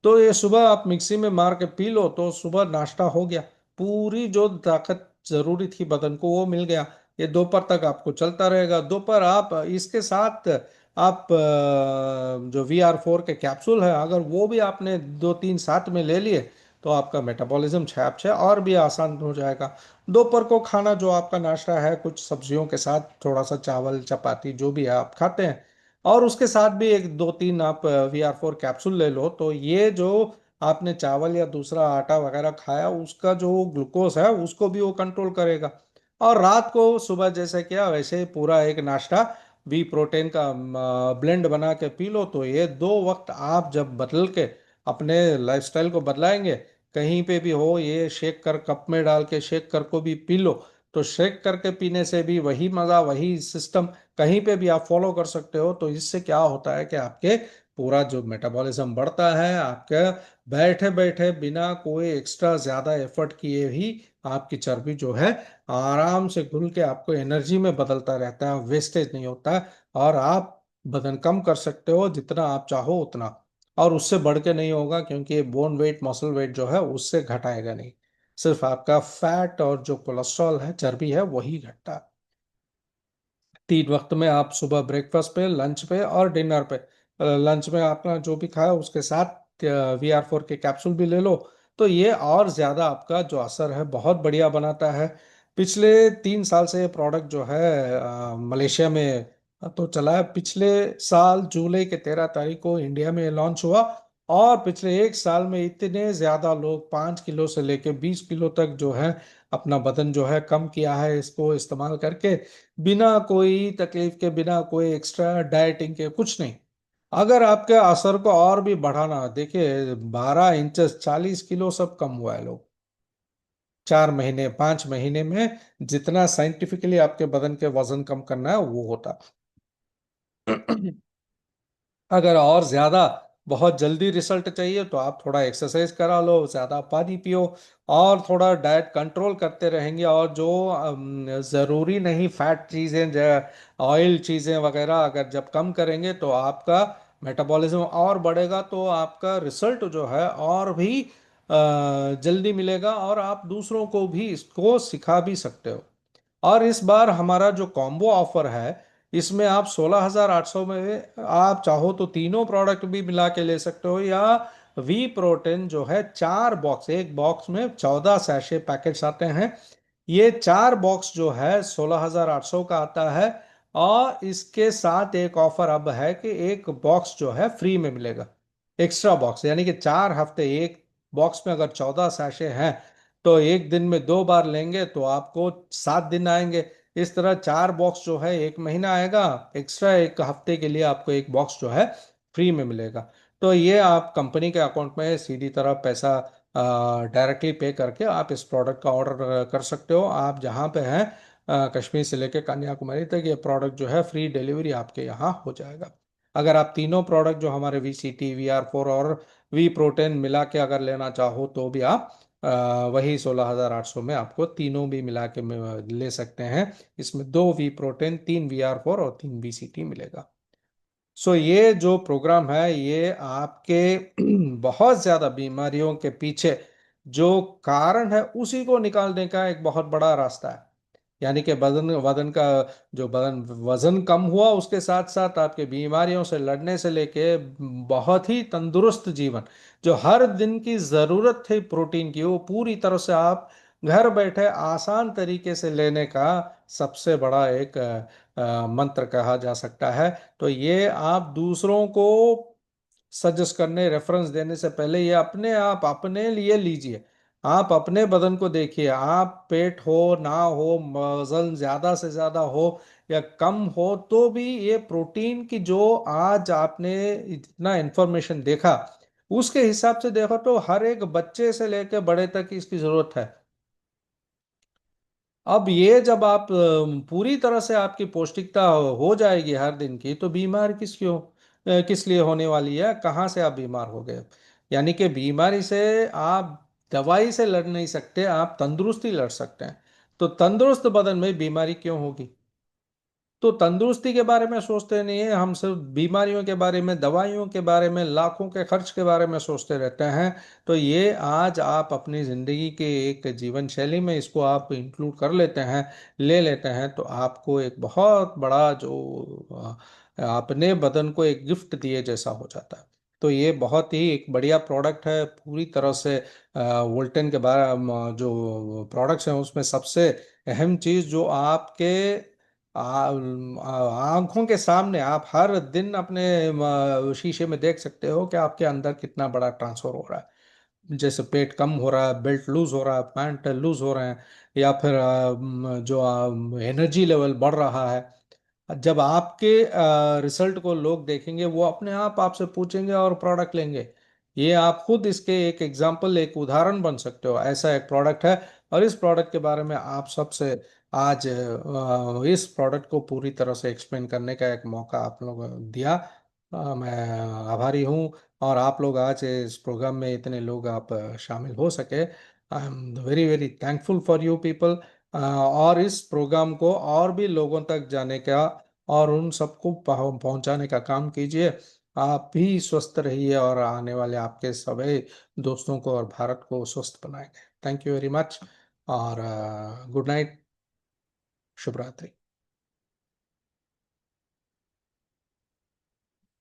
तो ये सुबह आप मिक्सी में मार के पी लो तो सुबह नाश्ता हो गया। पूरी जो ताकत जरूरी थी बदन को वो मिल गया। ये दोपहर तक आपको चलता रहेगा। दोपहर आप इसके साथ आप जो VR4 के कैप्सूल है, अगर वो भी आपने 2-3 साथ में ले लिए तो आपका मेटाबॉलिज्म छाप छे और भी आसान हो जाएगा। दोपहर को खाना जो आपका नाश्ता है, कुछ सब्जियों के साथ थोड़ा सा चावल चपाती जो भी है आप खाते हैं, और उसके साथ भी 1-2-3 आप VR4 कैप्सूल ले लो, तो ये जो आपने चावल या दूसरा आटा वगैरह खाया उसका जो ग्लूकोज है उसको भी वो कंट्रोल करेगा। और रात को सुबह जैसे किया वैसे ही पूरा एक नाश्ता भी प्रोटीन का ब्लेंड बना के पी लो। तो ये 2 वक्त आप जब बदल के अपने लाइफस्टाइल को बदलाएंगे, कहीं पे भी हो, ये शेक कर कप में डाल के शेक कर को भी पी लो। तो शेक करके पीने से भी वही मजा, वही सिस्टम कहीं पे भी आप फॉलो कर सकते हो। तो इससे क्या होता है कि आपके पूरा जो मेटाबॉलिज्म बढ़ता है, आपके बैठे बैठे बिना कोई एक्स्ट्रा ज्यादा एफर्ट किए ही आपकी चर्बी जो है आराम से घुल के आपको एनर्जी में बदलता रहता है, वेस्टेज नहीं होता है। और आप वजन कम कर सकते हो जितना आप चाहो उतना, और उससे बढ़ के नहीं होगा, क्योंकि ये बोन वेट मसल वेट जो है उससे घटाएगा नहीं। सिर्फ आपका फैट और जो कोलेस्ट्रॉल है, चर्बी है, वही घटता है। 3 वक्त में आप सुबह ब्रेकफास्ट पे, लंच पे और डिनर पे, लंच में आपने जो भी खाया उसके साथ VR4 के कैप्सूल भी ले लो। तो ये और ज्यादा आपका जो असर है बहुत बढ़िया बनाता है। पिछले 3 साल से ये प्रोडक्ट जो है मलेशिया में तो चला है। पिछले साल जुलाई के 13 तारीख को इंडिया में लॉन्च हुआ, और पिछले 1 साल में इतने ज्यादा लोग 5 किलो से लेके 20 किलो तक जो है अपना वजन जो है कम किया है इसको इस्तेमाल करके, बिना कोई तकलीफ के, बिना कोई एक्स्ट्रा डाइटिंग के, कुछ नहीं। अगर आपके असर को और भी बढ़ाना, देखिए 12 इंचेस, 40 किलो सब कम हुआ है लोग 4 महीने, 5 महीने में। जितना साइंटिफिकली आपके बदन के वजन कम करना है वो होता। अगर और ज्यादा बहुत जल्दी रिजल्ट चाहिए तो आप थोड़ा एक्सरसाइज करा लो, ज्यादा पानी पियो, और थोड़ा डाइट कंट्रोल करते रहेंगे। और जो जरूरी नहीं फैट चीजें, ऑयल चीजें वगैरह अगर जब कम करेंगे तो आपका मेटाबॉलिज्म और बढ़ेगा, तो आपका रिजल्ट जो है और भी जल्दी मिलेगा, और आप दूसरों को भी इसको सिखा भी सकते हो। और इस बार हमारा जो कॉम्बो ऑफर है, इसमें आप 16,800 में आप चाहो तो तीनों प्रोडक्ट भी मिला के ले सकते हो, या वी प्रोटीन जो है 4 बॉक्स, एक बॉक्स में 14 सैशे पैकेट्स आते हैं। ये 4 बॉक्स जो है 16,800 का आता है। और इसके साथ एक ऑफर अब है कि एक बॉक्स जो है फ्री में मिलेगा, एक्स्ट्रा बॉक्स, यानी कि 4 हफ्ते एक बॉक्स में अगर 14 सैशे हैं तो एक दिन में 2 बार लेंगे तो आपको 7 दिन आएंगे। इस तरह 4 बॉक्स जो है एक महीना आएगा, एक्स्ट्रा एक हफ्ते के लिए आपको एक बॉक्स जो है फ्री में मिलेगा। तो ये आप कंपनी के अकाउंट में सीधी तरह पैसा डायरेक्टली पे करके आप इस प्रोडक्ट का ऑर्डर कर सकते हो। आप जहाँ पे हैं, कश्मीर से लेकर कन्याकुमारी तक, ये प्रोडक्ट जो है फ्री डिलीवरी आपके यहाँ हो जाएगा। अगर आप तीनों प्रोडक्ट जो हमारे VCT, VR4 और वी प्रोटीन मिला के अगर लेना चाहो तो भी आप वही 16,800 में आपको तीनों भी मिला के ले सकते हैं। इसमें 2 V प्रोटीन, 3 VR4 और 3 VCT मिलेगा। सो ये जो प्रोग्राम है ये आपके बहुत ज्यादा बीमारियों के पीछे जो कारण है उसी को निकालने का एक बहुत बड़ा रास्ता है। यानी कि वजन वजन का जो वजन वजन कम हुआ, उसके साथ साथ आपके बीमारियों से लड़ने से लेके बहुत ही तंदुरुस्त जीवन, जो हर दिन की जरूरत थी प्रोटीन की, वो पूरी तरह से आप घर बैठे आसान तरीके से लेने का सबसे बड़ा एक मंत्र कहा जा सकता है। तो ये आप दूसरों को सजेस्ट करने, रेफरेंस देने से पहले ये अपने आप अपने लिए लीजिए। आप अपने बदन को देखिए, आप पेट हो ना हो, वजन ज्यादा से ज्यादा हो या कम हो, तो भी ये प्रोटीन की जो आज आपने इतना इंफॉर्मेशन देखा, उसके हिसाब से देखो तो हर एक बच्चे से लेकर बड़े तक इसकी जरूरत है। अब ये जब आप पूरी तरह से आपकी पौष्टिकता हो जाएगी हर दिन की, तो बीमार किस लिए होने वाली है, कहाँ से आप बीमार हो गए। यानी कि बीमारी से आप दवाई से लड़ नहीं सकते, आप तंदुरुस्ती लड़ सकते हैं। तो तंदुरुस्त बदन में बीमारी क्यों होगी। तो तंदुरुस्ती के बारे में सोचते नहीं है, हम सिर्फ बीमारियों के बारे में, दवाइयों के बारे में, लाखों के खर्च के बारे में सोचते रहते हैं। तो ये आज आप अपनी जिंदगी के एक जीवन शैली में इसको आप इंक्लूड कर लेते हैं, ले लेते हैं, तो आपको एक बहुत बड़ा जो अपने बदन को एक गिफ्ट दिए जैसा हो जाता है। तो ये बहुत ही एक बढ़िया प्रोडक्ट है पूरी तरह से। वोल्टेन के बारे जो प्रोडक्ट्स हैं उसमें सबसे अहम चीज जो आपके आंखों के सामने आप हर दिन अपने शीशे में देख सकते हो कि आपके अंदर कितना बड़ा ट्रांसफर हो रहा है। जैसे पेट कम हो रहा है, बेल्ट लूज हो रहा है, पैंट लूज हो रहे हैं, या फिर जो एनर्जी लेवल बढ़ रहा है। जब आपके रिजल्ट को लोग देखेंगे, वो अपने आप आपसे पूछेंगे और प्रोडक्ट लेंगे। ये आप खुद इसके एक एग्जाम्पल, एक उदाहरण बन सकते हो। ऐसा एक प्रोडक्ट है, और इस प्रोडक्ट के बारे में आप सबसे आज इस प्रोडक्ट को पूरी तरह से एक्सप्लेन करने का एक मौका आप लोगों ने दिया। मैं आभारी हूँ। और आप लोग आज इस प्रोग्राम में इतने लोग आप शामिल हो सके, I am very very thankful for you people. और इस प्रोग्राम को और भी लोगों तक जाने का और उन सबको पहुंचाने का काम कीजिए। आप भी स्वस्थ रहिए और आने वाले आपके सभी दोस्तों को और भारत को स्वस्थ बनाएंगे। Thank you very much. और गुड नाइट, शुभ रात्रि।